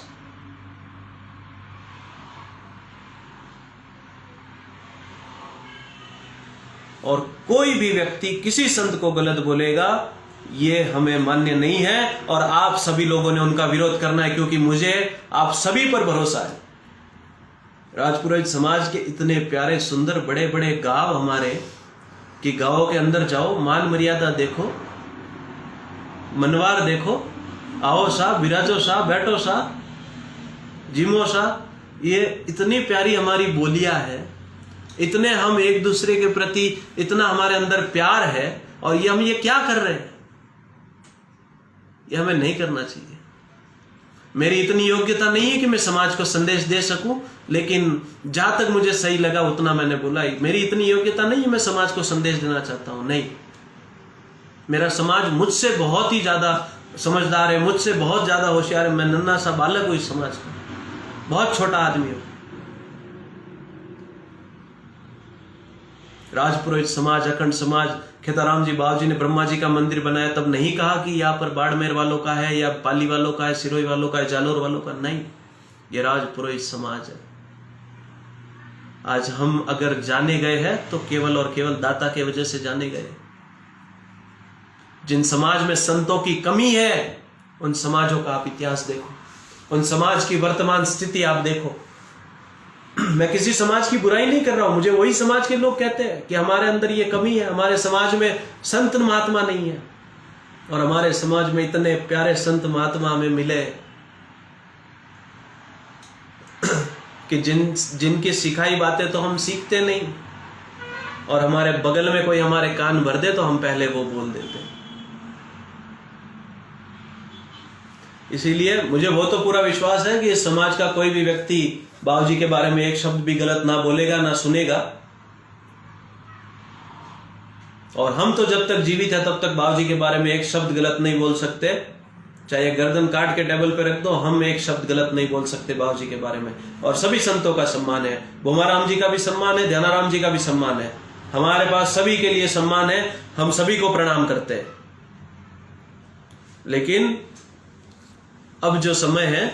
और कोई भी व्यक्ति किसी संत को गलत बोलेगा, ये हमें मान्य नहीं है। और आप सभी लोगों ने उनका विरोध करना है, क्योंकि मुझे आप सभी पर भरोसा है। राजपुरोहित समाज के इतने प्यारे सुंदर बड़े बड़े गांव हमारे, कि गांवों के अंदर जाओ, मान मर्यादा देखो, मनवार देखो, आओ सा, विराजो सा, बैठो सा, जिमो सा, ये इतनी प्यारी हमारी बोलियां है, इतने हम एक दूसरे के प्रति, इतना हमारे अंदर प्यार है। और ये हम ये क्या कर रहे हैं, ये हमें नहीं करना चाहिए। मेरी इतनी योग्यता नहीं है कि मैं समाज को संदेश दे सकूं, लेकिन जहां तक मुझे सही लगा उतना मैंने बोला। मेरी इतनी योग्यता नहीं है मैं समाज को संदेश देना चाहता हूं, नहीं। मेरा समाज मुझसे बहुत ही ज्यादा समझदार है, मुझसे बहुत ज्यादा होशियार है। मैं नन्हा सा बालक हूं इस समाज का, बहुत छोटा आदमी हूं। राजपुरोहित समाज, अखंड समाज, खेताराम जी बाबू जी ने ब्रह्मा जी का मंदिर बनाया, तब नहीं कहा कि यहाँ पर बाड़मेर वालों का है, या पाली वालों का है, सिरोही वालों का है, जालोर वालों का, नहीं। ये राजपुरोहित समाज है। आज हम अगर जाने गए हैं तो केवल और केवल दाता के वजह से जाने गए। जिन समाज में संतों की कमी है, उन समाजों का आप इतिहास देखो, उन समाज की वर्तमान स्थिति आप देखो। मैं किसी समाज की बुराई नहीं कर रहा हूं, मुझे वही समाज के लोग कहते हैं कि हमारे अंदर ये कमी है, हमारे समाज में संत महात्मा नहीं है। और हमारे समाज में इतने प्यारे संत महात्मा हमें मिले कि जिनकी सिखाई बातें तो हम सीखते नहीं, और हमारे बगल में कोई हमारे कान भर दे तो हम पहले वो बोल देते हैं। इसीलिए मुझे वो तो पूरा विश्वास है कि इस समाज का कोई भी व्यक्ति बाबूजी के बारे में एक शब्द भी गलत ना बोलेगा, ना सुनेगा। और हम तो जब तक जीवित है तब तक बाबूजी के बारे में एक शब्द गलत नहीं बोल सकते। चाहे गर्दन काट के टेबल पे रख दो, हम एक शब्द गलत नहीं बोल सकते बाबूजी के बारे में। और सभी संतों का सम्मान है, भोमाराम जी का भी सम्मान है, ध्यानाराम जी का भी सम्मान है, हमारे पास सभी के लिए सम्मान है, हम सभी को प्रणाम करते हैं। लेकिन अब जो समय है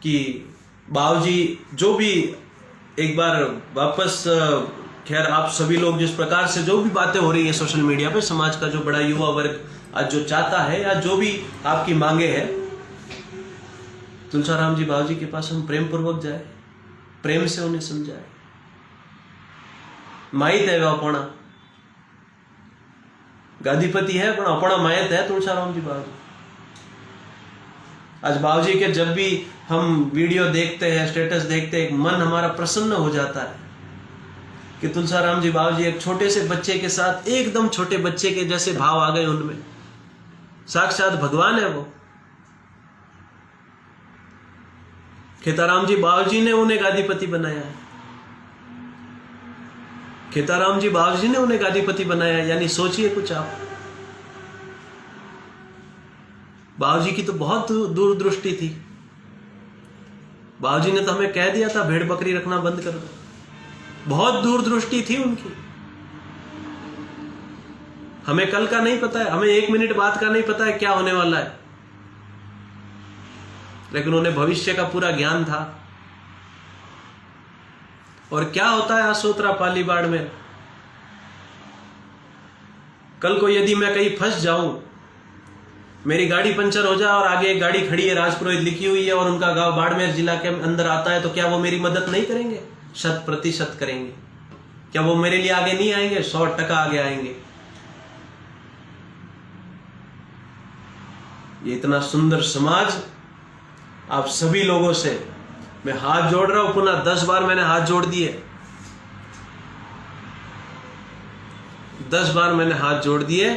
कि बाबूजी जो भी एक बार वापस, खैर आप सभी लोग जिस प्रकार से जो भी बातें हो रही है सोशल मीडिया पे, समाज का जो बड़ा युवा वर्ग आज जो चाहता है, या जो भी आपकी मांगे है, तुलसाराम जी बाबूजी के पास हम प्रेम पूर्वक जाए, प्रेम से उन्हें समझाए। माहित है अपना गादीपति है, पण अपना माहित है तुलसाराम जी बाबूजी। आज बाबूजी के जब भी हम वीडियो देखते हैं, स्टेटस देखते हैं, मन हमारा प्रसन्न हो जाता है कि तुलसाराम जी बाबूजी एक छोटे से बच्चे के साथ, एकदम छोटे बच्चे के जैसे भाव आ गए उनमें। साक्षात भगवान है वो। खेताराम जी बाबूजी ने उन्हें गादीपति बनाया है, खेताराम जी बाबूजी ने उन्हें गादीपति बनाया। यानी सोचिए कुछ आप, बाबूजी की तो बहुत दूरदृष्टि थी। बाबूजी ने तो हमें कह दिया था भेड़ बकरी रखना बंद कर दो, बहुत दूरदृष्टि थी उनकी। हमें कल का नहीं पता है, हमें 1 मिनट बाद का नहीं पता है क्या होने वाला है, लेकिन उन्हें भविष्य का पूरा ज्ञान था। और क्या होता है आसोतरा पाली बाड़ में, कल को यदि मैं कहीं फंस जाऊं, मेरी गाड़ी पंचर हो जाए और आगे एक गाड़ी खड़ी है, राजपुरोहित लिखी हुई है, और उनका गांव बाड़मेर जिला के अंदर आता है, तो क्या वो मेरी मदद नहीं करेंगे? 100% करेंगे। क्या वो मेरे लिए आगे नहीं आएंगे? 100% आगे आएंगे। ये इतना सुंदर समाज, आप सभी लोगों से मैं हाथ जोड़ रहा हूं, पुनः 10 बार मैंने हाथ जोड़ दिए, 10 बार मैंने हाथ जोड़ दिए।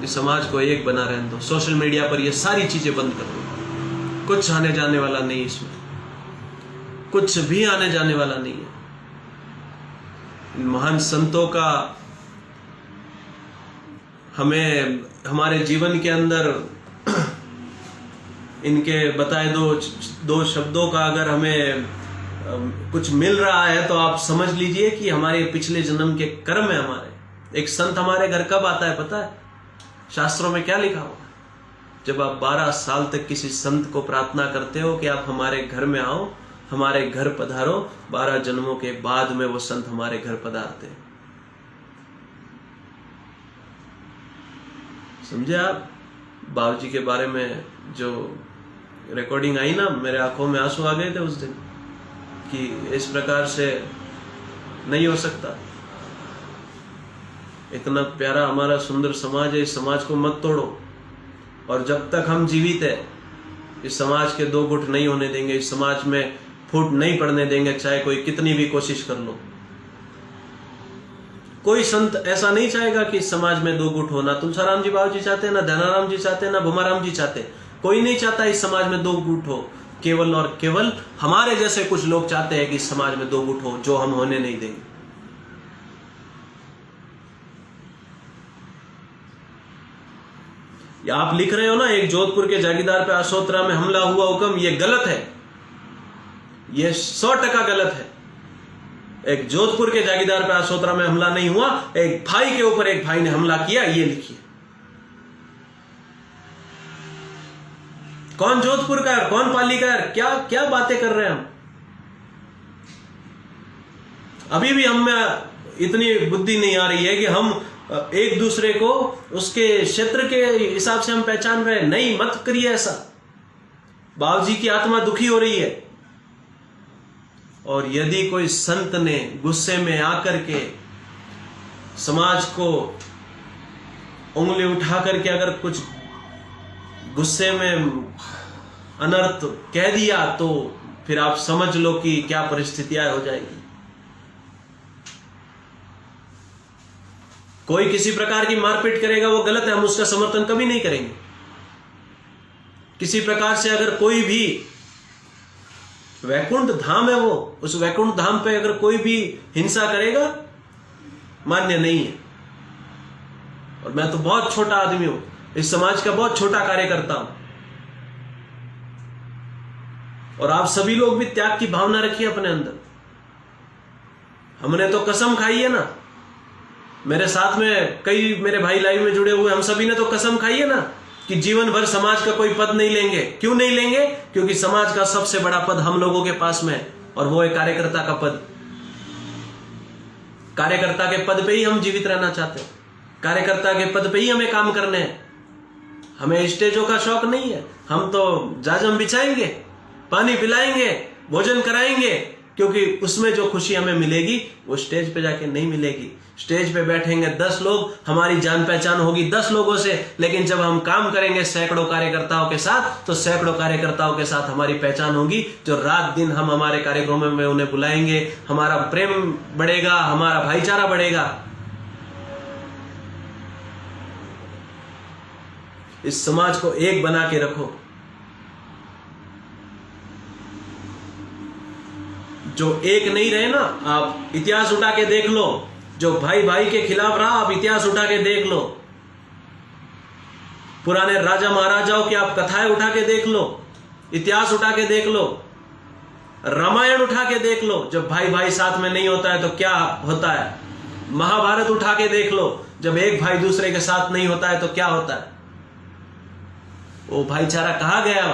इस समाज को एक बना रहने दो। सोशल मीडिया पर ये सारी चीजें बंद कर दो, कुछ आने जाने वाला नहीं, इसमें कुछ भी आने जाने वाला नहीं है। इन महान संतों का हमें हमारे जीवन के अंदर इनके बताए दो शब्दों का अगर हमें कुछ मिल रहा है, तो आप समझ लीजिए कि हमारे पिछले जन्म के कर्म है। हमारे एक संत हमारे घर कब आता है पता है? शास्त्रों में क्या लिखा हुआ? जब आप 12 साल तक किसी संत को प्रार्थना करते हो कि आप हमारे घर में आओ, हमारे घर पधारो, 12 जन्मों के बाद में वो संत हमारे घर पधारते हैं। समझे आप? बाबूजी के बारे में जो रिकॉर्डिंग आई ना, मेरे आंखों में आंसू आ गए थे उस दिन कि इस प्रकार से नहीं हो सकता। इतना प्यारा हमारा सुंदर समाज है, इस समाज को मत तोड़ो। और जब तक हम जीवित है इस समाज के दो गुट नहीं होने देंगे, इस समाज में फूट नहीं पड़ने देंगे, चाहे कोई कितनी भी कोशिश कर लो। कोई संत ऐसा नहीं चाहेगा कि इस समाज में दो गुट हो। ना तुलसाराम जी बाबूजी चाहते हैं, ना धनाराम जी चाहते हैं, ना भूमाराम जी चाहते हैं। कोई नहीं चाहता इस समाज में दो गुट हो। केवल और केवल हमारे जैसे कुछ लोग चाहते हैं कि इस समाज में दो गुट हो, जो हम होने नहीं देंगे। या आप लिख रहे हो ना, एक जोधपुर के जागीरदार पे आसोतरा में हमला हुआ हुक्म, ये गलत है, ये 100% गलत है। एक जोधपुर के जागीरदार पे आसोतरा में हमला नहीं हुआ, एक भाई के ऊपर एक भाई ने हमला किया, ये लिखिए। कौन जोधपुर का है, कौन पाली का है? क्या क्या बातें कर रहे हैं हम? अभी भी हम में इतनी बुद्धि नहीं आ रही है कि हम एक दूसरे को उसके क्षेत्र के हिसाब से हम पहचान रहे हैं। नहीं, मत करिए ऐसा। बाबूजी की आत्मा दुखी हो रही है। और यदि कोई संत ने गुस्से में आकर के समाज को उंगली उठा करके अगर कुछ गुस्से में अनर्थ कह दिया, तो फिर आप समझ लो कि क्या परिस्थितियां हो जाएगी। कोई किसी प्रकार की मारपीट करेगा वो गलत है, हम उसका समर्थन कभी नहीं करेंगे। किसी प्रकार से अगर कोई भी, वैकुंठ धाम है वो, उस वैकुंठ धाम पे अगर कोई भी हिंसा करेगा, मान्य नहीं है। और मैं तो बहुत छोटा आदमी हूं, इस समाज का बहुत छोटा कार्यकर्ता हूं। और आप सभी लोग भी त्याग की भावना रखिए अपने अंदर। हमने तो कसम खाई है ना, मेरे साथ में कई मेरे भाई लाइव में जुड़े हुए, हम सभी ने तो कसम खाई है ना कि जीवन भर समाज का कोई पद नहीं लेंगे। क्यों नहीं लेंगे? क्योंकि समाज का सबसे बड़ा पद हम लोगों के पास में है, और वो है कार्यकर्ता का पद। कार्यकर्ता के पद पे ही हम जीवित रहना चाहते हैं, कार्यकर्ता के पद पे ही हमें काम करने हैं। हमें स्टेजों का शौक नहीं है। हम तो जाजम बिछाएंगे, पानी पिलाएंगे, भोजन कराएंगे, क्योंकि उसमें जो खुशी हमें मिलेगी वो स्टेज पे जाके नहीं मिलेगी। स्टेज पे बैठेंगे 10 लोग, हमारी जान पहचान होगी 10 लोगों से, लेकिन जब हम काम करेंगे सैकड़ों कार्यकर्ताओं के साथ, तो सैकड़ों कार्यकर्ताओं के साथ हमारी पहचान होगी, जो रात दिन हम हमारे कार्यक्रमों में उन्हें बुलाएंगे। हमारा प्रेम बढ़ेगा, हमारा भाईचारा बढ़ेगा। इस समाज को एक बना के रखो। जो एक नहीं रहे ना, आप इतिहास उठा के देख लो, जो भाई भाई के खिलाफ रहा, आप इतिहास उठा के देख लो। पुराने राजा महाराजाओं की आप कथाएं उठा के देख लो, इतिहास उठा के देख लो, रामायण उठा के देख लो। जब भाई भाई साथ में नहीं होता है तो क्या होता है? महाभारत उठा के देख लो, जब एक भाई दूसरे के साथ नहीं होता है तो क्या होता है? वो भाईचारा कहाँ गया?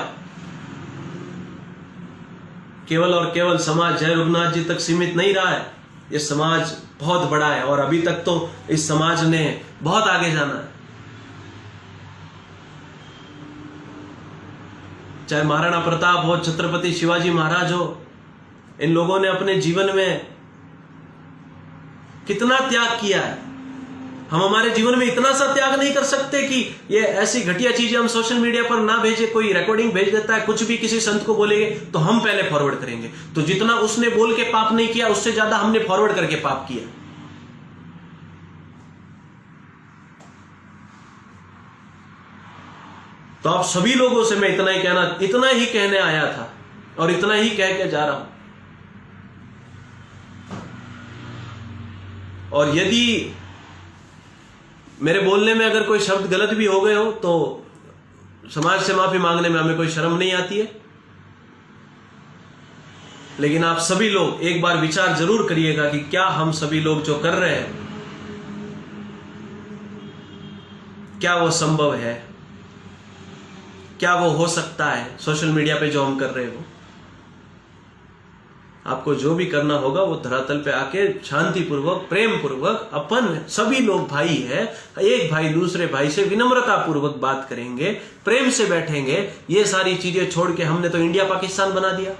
केवल और केवल समाज जय रघुनाथ जी तक सीमित नहीं रहा है। ये समाज बहुत बड़ा है, और अभी तक तो इस समाज ने बहुत आगे जाना है। चाहे महाराणा प्रताप हो, छत्रपति शिवाजी महाराज हो, इन लोगों ने अपने जीवन में कितना त्याग किया है। हम हमारे जीवन में इतना सा त्याग नहीं कर सकते कि ये ऐसी घटिया चीजें हम सोशल मीडिया पर ना भेजे। कोई रिकॉर्डिंग भेज देता है, कुछ भी किसी संत को बोलेंगे तो हम पहले फॉरवर्ड करेंगे। तो जितना उसने बोल के पाप नहीं किया, उससे ज्यादा हमने फॉरवर्ड करके पाप किया। तो आप सभी लोगों से मैं इतना ही कहने आया था, और इतना ही कह के जा रहा हूं। और यदि मेरे बोलने में अगर कोई शब्द गलत भी हो गए हो, तो समाज से माफी मांगने में हमें कोई शर्म नहीं आती है। लेकिन आप सभी लोग एक बार विचार जरूर करिएगा कि क्या हम सभी लोग जो कर रहे हैं, क्या वो संभव है? क्या वो हो सकता है सोशल मीडिया पे जो हम कर रहे हो? आपको जो भी करना होगा वो धरातल पे आके शांतिपूर्वक, प्रेम पूर्वक, अपन सभी लोग भाई है, एक भाई दूसरे भाई से विनम्रता पूर्वक बात करेंगे, प्रेम से बैठेंगे। ये सारी चीजें छोड़ के हमने तो इंडिया पाकिस्तान बना दिया।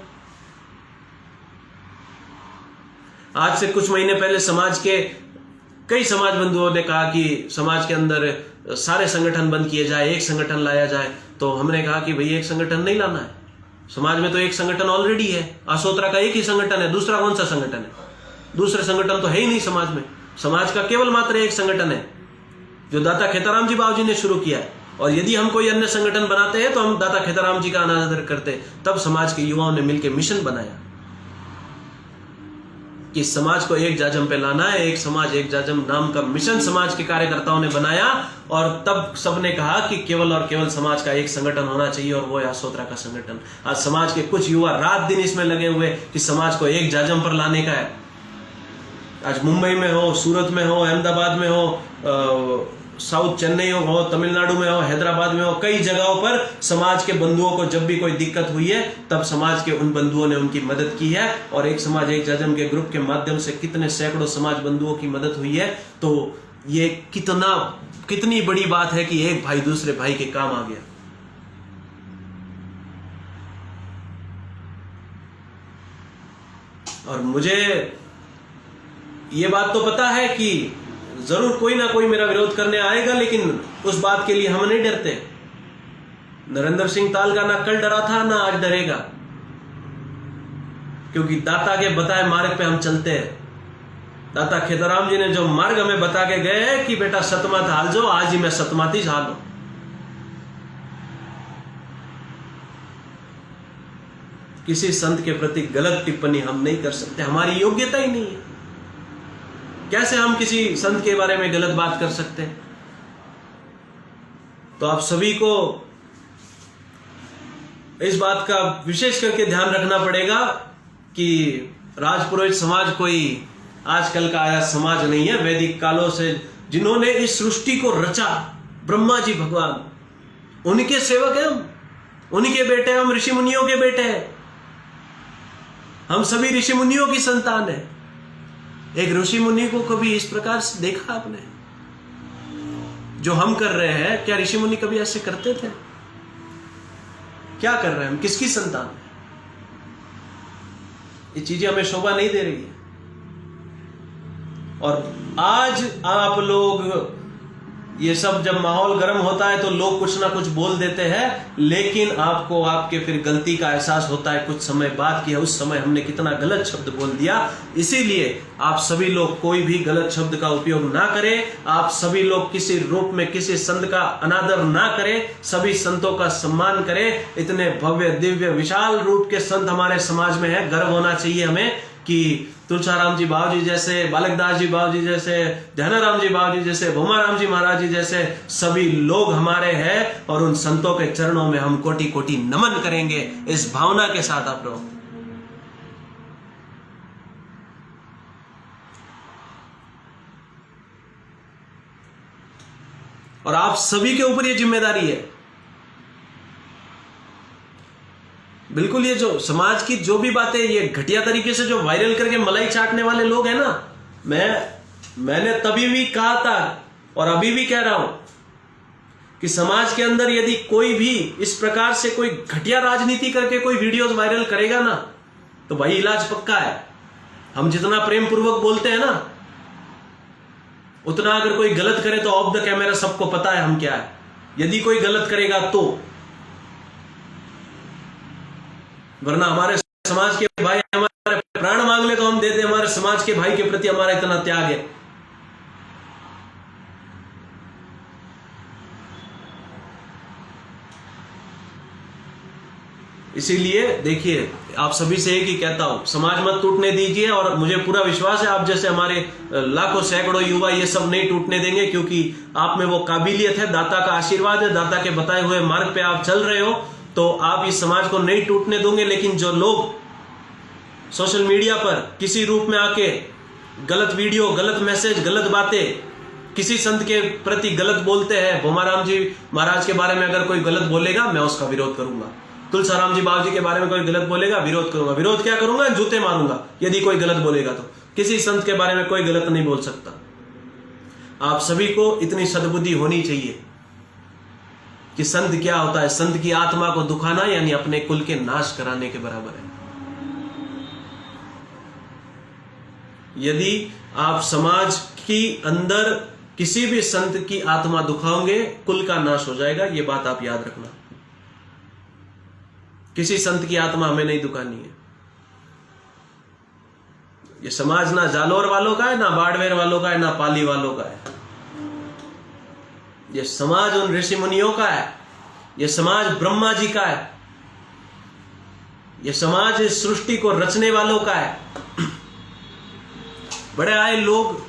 आज से कुछ महीने पहले समाज के कई समाज बंधुओं ने कहा कि समाज के अंदर सारे संगठन बंद किए जाए, एक संगठन लाया जाए। तो हमने कहा कि भाई एक संगठन नहीं लाना है, समाज में तो एक संगठन ऑलरेडी है। आसोत्रा का एक ही संगठन है, दूसरा कौन सा संगठन है? दूसरे संगठन तो है ही नहीं समाज में। समाज का केवल मात्र एक संगठन है जो दाता खेताराम जी बाबूजी ने शुरू किया है। और यदि हम कोई अन्य संगठन बनाते हैं तो हम दाता खेताराम जी का अनादर करते। तब समाज के युवाओं ने मिलकर मिशन बनाया कि समाज को एक जाजम पे लाना है। एक समाज एक जाजम नाम का मिशन समाज के कार्यकर्ताओं ने बनाया और तब सबने कहा कि केवल और केवल समाज का एक संगठन होना चाहिए और वो है आसोत्रा का संगठन। आज समाज के कुछ युवा रात दिन इसमें लगे हुए कि समाज को एक जाजम पर लाने का है। आज मुंबई में हो, सूरत में हो, अहमदाबाद में हो, साउथ चेन्नई हो, तमिलनाडु में हो, हैदराबाद में हो, कई जगहों पर समाज के बंधुओं को जब भी कोई दिक्कत हुई है तब समाज के उन बंधुओं ने उनकी मदद की है। और एक समाज एक जाजम के ग्रुप के माध्यम से कितने सैकड़ों समाज बंधुओं की मदद हुई है। तो ये कितनी बड़ी बात है कि एक भाई दूसरे भाई के काम आ गया। और मुझे ये बात तो पता है कि जरूर कोई ना कोई मेरा विरोध करने आएगा, लेकिन उस बात के लिए हम नहीं डरते। नरेंद्र सिंह तालगा ना कल डरा था ना आज डरेगा, क्योंकि दाता के बताए मार्ग पे हम चलते हैं। दाता खेताराम जी ने जो मार्ग हमें बता के गए हैं कि बेटा सतमत हाल जो, आज ही मैं सतमाती हाल हूं। किसी संत के प्रति गलत टिप्पणी हम नहीं कर सकते, हमारी योग्यता ही नहीं है। कैसे हम किसी संत के बारे में गलत बात कर सकते हैं? तो आप सभी को इस बात का विशेष करके ध्यान रखना पड़ेगा कि राजपुरोहित समाज कोई आजकल का आया समाज नहीं है। वैदिक कालों से जिन्होंने इस सृष्टि को रचा, ब्रह्मा जी भगवान, उनके सेवक हैं हम, उनके बेटे हम, ऋषि मुनियों के बेटे हैं। हम सभी ऋषि मुनियों की संतान है। एक ऋषि मुनि को कभी इस प्रकार से देखा आपने? जो हम कर रहे हैं, क्या ऋषि मुनि कभी ऐसे करते थे? क्या कर रहे हैं हम? किसकी संतान है? ये चीजें हमें शोभा नहीं दे रही है। और आज आप लोग ये सब जब माहौल गर्म होता है तो लोग कुछ ना कुछ बोल देते हैं, लेकिन आपको आपके फिर गलती का एहसास होता है कुछ समय बाद कि उस समय हमने कितना गलत शब्द बोल दिया। इसीलिए आप सभी लोग कोई भी गलत शब्द का उपयोग ना करें। आप सभी लोग किसी रूप में किसी संत का अनादर ना करें, सभी संतों का सम्मान करें। इतने भव्य दिव्य विशाल रूप के संत हमारे समाज में है। गर्व होना चाहिए हमें कि तुलसाराम जी बाबूजी जैसे, बालकदास जी बाबूजी जैसे, ध्यानाराम जी बाबूजी जैसे, भोमाराम जी महाराज जी जैसे सभी लोग हमारे हैं। और उन संतों के चरणों में हम कोटि कोटि नमन करेंगे इस भावना के साथ आप लोग। और आप सभी के ऊपर ये जिम्मेदारी है। बिल्कुल, ये जो समाज की जो भी बातें ये घटिया तरीके से जो वायरल करके मलाई चाटने वाले लोग हैं ना, मैंने तभी भी कहा था और अभी भी कह रहा हूं कि समाज के अंदर यदि कोई भी इस प्रकार से कोई घटिया राजनीति करके कोई वीडियोस वायरल करेगा ना, तो भाई इलाज पक्का है। हम जितना प्रेम पूर्वक बोलते हैं ना, उतना अगर कोई गलत करे तो ऑफ द कैमरा सबको पता है हम क्या है। यदि कोई गलत करेगा तो, वरना हमारे समाज के भाई हमारे प्राण मांग ले तो हम दे दे। हमारे समाज के भाई के प्रति हमारा इतना त्याग है। इसीलिए देखिए, आप सभी से एक ही कहता हूं, समाज मत टूटने दीजिए। और मुझे पूरा विश्वास है आप जैसे हमारे लाखों सैकड़ों युवा ये सब नहीं टूटने देंगे, क्योंकि आप में वो काबिलियत है, दाता का आशीर्वाद है, दाता के बताए हुए मार्ग पे आप चल रहे हो, तो आप इस समाज को नहीं टूटने दोगे। लेकिन जो लोग सोशल मीडिया पर किसी रूप में आके गलत वीडियो, गलत मैसेज, गलत बातें किसी संत के प्रति गलत बोलते हैं, भोमाराम जी महाराज के बारे में अगर कोई गलत बोलेगा मैं उसका विरोध करूंगा। तुलसाराम जी बाबू जी के बारे में कोई गलत बोलेगा, विरोध करूंगा। विरोध क्या करूंगा? जूते मारूंगा यदि कोई गलत बोलेगा तो। किसी संत के बारे में कोई गलत नहीं बोल सकता। आप सभी को इतनी सद्बुद्धि होनी चाहिए कि संत क्या होता है। संत की आत्मा को दुखाना यानी अपने कुल के नाश कराने के बराबर है। यदि आप समाज की अंदर किसी भी संत की आत्मा दुखाओगे, कुल का नाश हो जाएगा। यह बात आप याद रखना। किसी संत की आत्मा हमें नहीं दुखानी है। ये समाज ना जालोर वालों का है, ना बाड़मेर वालों का है, ना पाली वालों का है। ये समाज उन ऋषि मुनियों का है। ये समाज ब्रह्मा जी का है। ये समाज इस सृष्टि को रचने वालों का है। बड़े आए लोग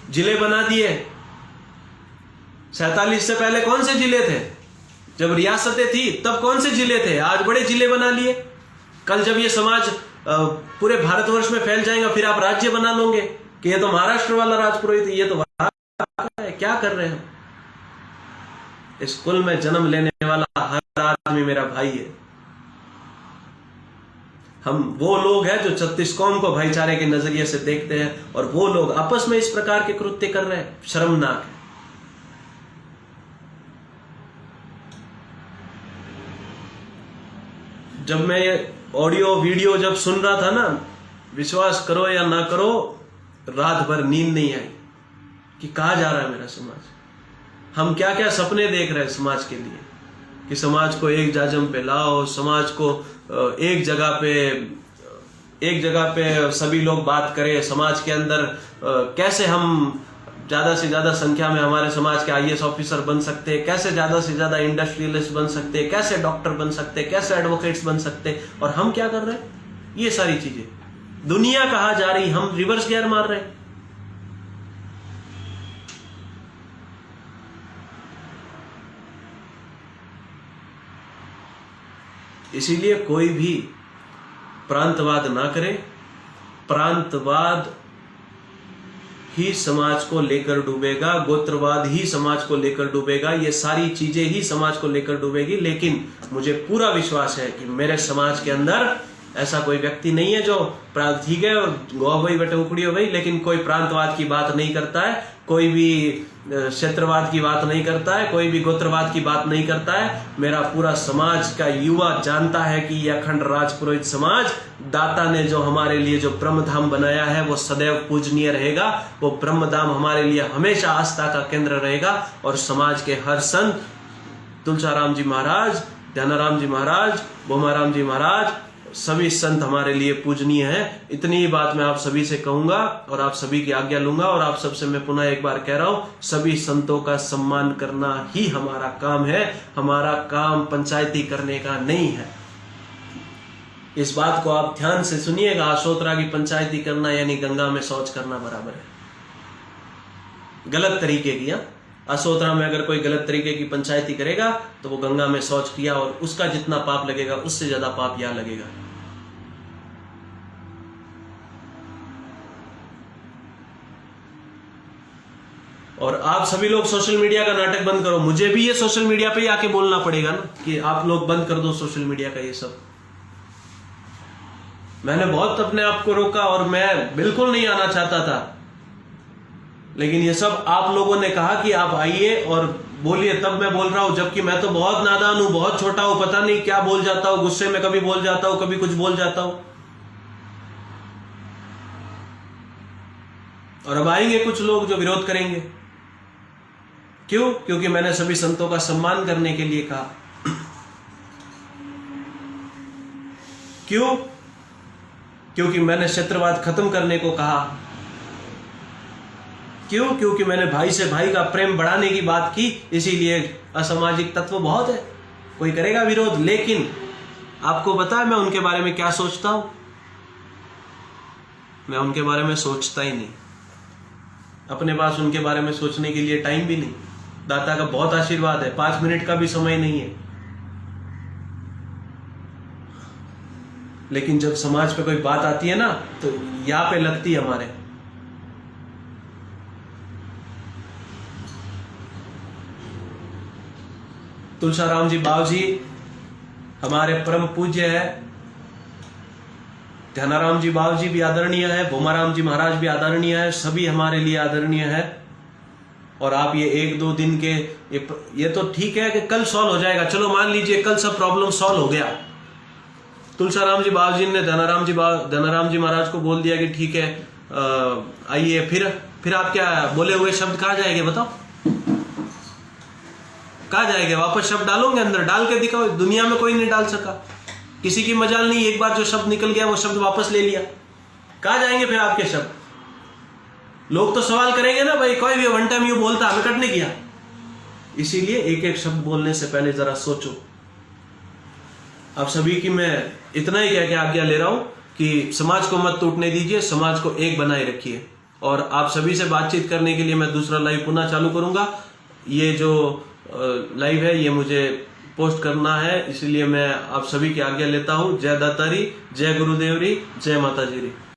जिले बना दिए। 47 से पहले कौन से जिले थे? जब रियासतें थी तब कौन से जिले थे? आज बड़े जिले बना लिए। कल जब ये समाज पूरे भारतवर्ष में फैल जाएगा फिर आप राज्य बना लोगे कि ये तो महाराष्ट्र वाला राजपुरोहित, ये तो है। क्या कर रहे हैं? इस कुल में जन्म लेने वाला हर आदमी मेरा भाई है। हम वो लोग हैं जो 36 कौम को भाईचारे के नजरिए से देखते हैं, और वो लोग आपस में इस प्रकार के कृत्य कर रहे हैं। शर्मनाक है। जब मैं ये ऑडियो वीडियो जब सुन रहा था ना, विश्वास करो या ना करो, रात भर नींद नहीं आई कि कहां जा रहा है मेरा समाज। हम क्या क्या सपने देख रहे हैं समाज के लिए कि समाज को एक जाजम पे लाओ, समाज को एक जगह पे सभी लोग बात करें। समाज के अंदर कैसे हम ज्यादा से ज्यादा संख्या में हमारे समाज के IAS ऑफिसर बन सकते हैं, कैसे ज्यादा से ज्यादा इंडस्ट्रियलिस्ट बन सकते हैं, कैसे डॉक्टर बन सकते हैं, कैसे एडवोकेट्स बन सकते हैं। और हम क्या कर रहे हैं? ये सारी चीजें दुनिया कहाँ जा रही, हम रिवर्स गियर मार रहे हैं। इसीलिए कोई भी प्रांतवाद ना करे। प्रांतवाद ही समाज को लेकर डूबेगा, गोत्रवाद ही समाज को लेकर डूबेगा, ये सारी चीजें ही समाज को लेकर डूबेगी। लेकिन मुझे पूरा विश्वास है कि मेरे समाज के अंदर ऐसा कोई व्यक्ति नहीं है जो ठीक है गौ भाई बेटे उखड़ी हो गई, लेकिन कोई प्रांतवाद की बात नहीं करता है, कोई भी क्षेत्रवाद की बात नहीं करता है, कोई भी गोत्रवाद की बात नहीं करता है। मेरा पूरा समाज का युवा जानता है कि यह अखंड राजपुरोहित समाज, दाता ने जो हमारे लिए जो ब्रह्मधाम बनाया है वो सदैव पूजनीय रहेगा। वो ब्रह्मधाम हमारे लिए हमेशा आस्था का केंद्र रहेगा। और समाज के हर संत, तुलसाराम जी महाराज, ध्यानाराम जी महाराज, भोमाराम जी महाराज, सभी संत हमारे लिए पूजनीय हैं। इतनी ही बात मैं आप सभी से कहूंगा और आप सभी की आज्ञा लूंगा। और आप सबसे मैं पुनः एक बार कह रहा हूं, सभी संतों का सम्मान करना ही हमारा काम है। हमारा काम पंचायती करने का नहीं है। इस बात को आप ध्यान से सुनिएगा। आशोत्रा की पंचायती करना यानी गंगा में शौच करना बराबर है, गलत तरीके की। असोत्रा में अगर कोई गलत तरीके की पंचायती करेगा तो वो गंगा में शौच किया, और उसका जितना पाप लगेगा उससे ज्यादा पाप यहां लगेगा। और आप सभी लोग सोशल मीडिया का नाटक बंद करो। मुझे भी ये सोशल मीडिया पे ही आके बोलना पड़ेगा ना कि आप लोग बंद कर दो सोशल मीडिया का ये सब। मैंने बहुत अपने आप को रोका और मैं बिल्कुल नहीं आना चाहता था, लेकिन ये सब आप लोगों ने कहा कि आप आइए और बोलिए, तब मैं बोल रहा हूं। जबकि मैं तो बहुत नादान हूं, बहुत छोटा हूं, पता नहीं क्या बोल जाता हूं, गुस्से में कभी बोल जाता हूं, कभी कुछ बोल जाता हूं। और अब आएंगे कुछ लोग जो विरोध करेंगे। क्यों? क्योंकि मैंने सभी संतों का सम्मान करने के लिए कहा। क्यों? क्योंकि मैंने क्षेत्रवाद खत्म करने को कहा। क्यों? क्योंकि मैंने भाई से भाई का प्रेम बढ़ाने की बात की। इसीलिए असामाजिक तत्व बहुत है, कोई करेगा विरोध। लेकिन आपको पता है मैं उनके बारे में क्या सोचता हूं? मैं उनके बारे में सोचता ही नहीं। अपने पास उनके बारे में सोचने के लिए टाइम भी नहीं। दाता का बहुत आशीर्वाद है, 5 मिनट का भी समय नहीं है। लेकिन जब समाज पे कोई बात आती है ना तो यहां पे लगती है हमारे। तुलसाराम जी बावजी हमारे परम पूज्य है, ध्यानाराम जी बावजी भी आदरणीय है, भोमाराम जी महाराज भी आदरणीय है, सभी हमारे लिए आदरणीय है। और आप ये 1-2 दिन के ये तो ठीक है कि कल सॉल्व हो जाएगा, चलो मान लीजिए कल सब प्रॉब्लम सॉल्व हो गया। तुलसाराम जी बावजी ने ध्यानाराम जी महाराज को बोल दिया कि ठीक है आइए, फिर आप क्या बोले हुए शब्द कहाँ जाएंगे बताओ, कहाँ जाएंगे? वापस शब्द डालोगे अंदर, डाल के दिखाओ। दुनिया में कोई नहीं डाल सका, किसी की मजाल नहीं, एक बार जो शब्द निकल गया वो शब्द वापस ले लिया, कहाँ जाएंगे फिर आपके शब्द? लोग तो सवाल करेंगे ना, भाई कोई भी वन टाइम यू बोलता, हमें कट नहीं किया। इसीलिए एक एक शब्द बोलने से पहले जरा सोचो। आप सभी की मैं इतना ही कह के आज्ञा ले रहा हूं कि समाज को मत टूटने दीजिए, समाज को एक बनाए रखिए। और आप सभी से बातचीत करने के लिए मैं दूसरा लाइव पुनः चालू करूंगा। ये जो लाइव है ये मुझे पोस्ट करना है, इसलिए मैं आप सभी की आज्ञा लेता हूं। जय दातारी, जय गुरुदेवरी, जय माता जी री।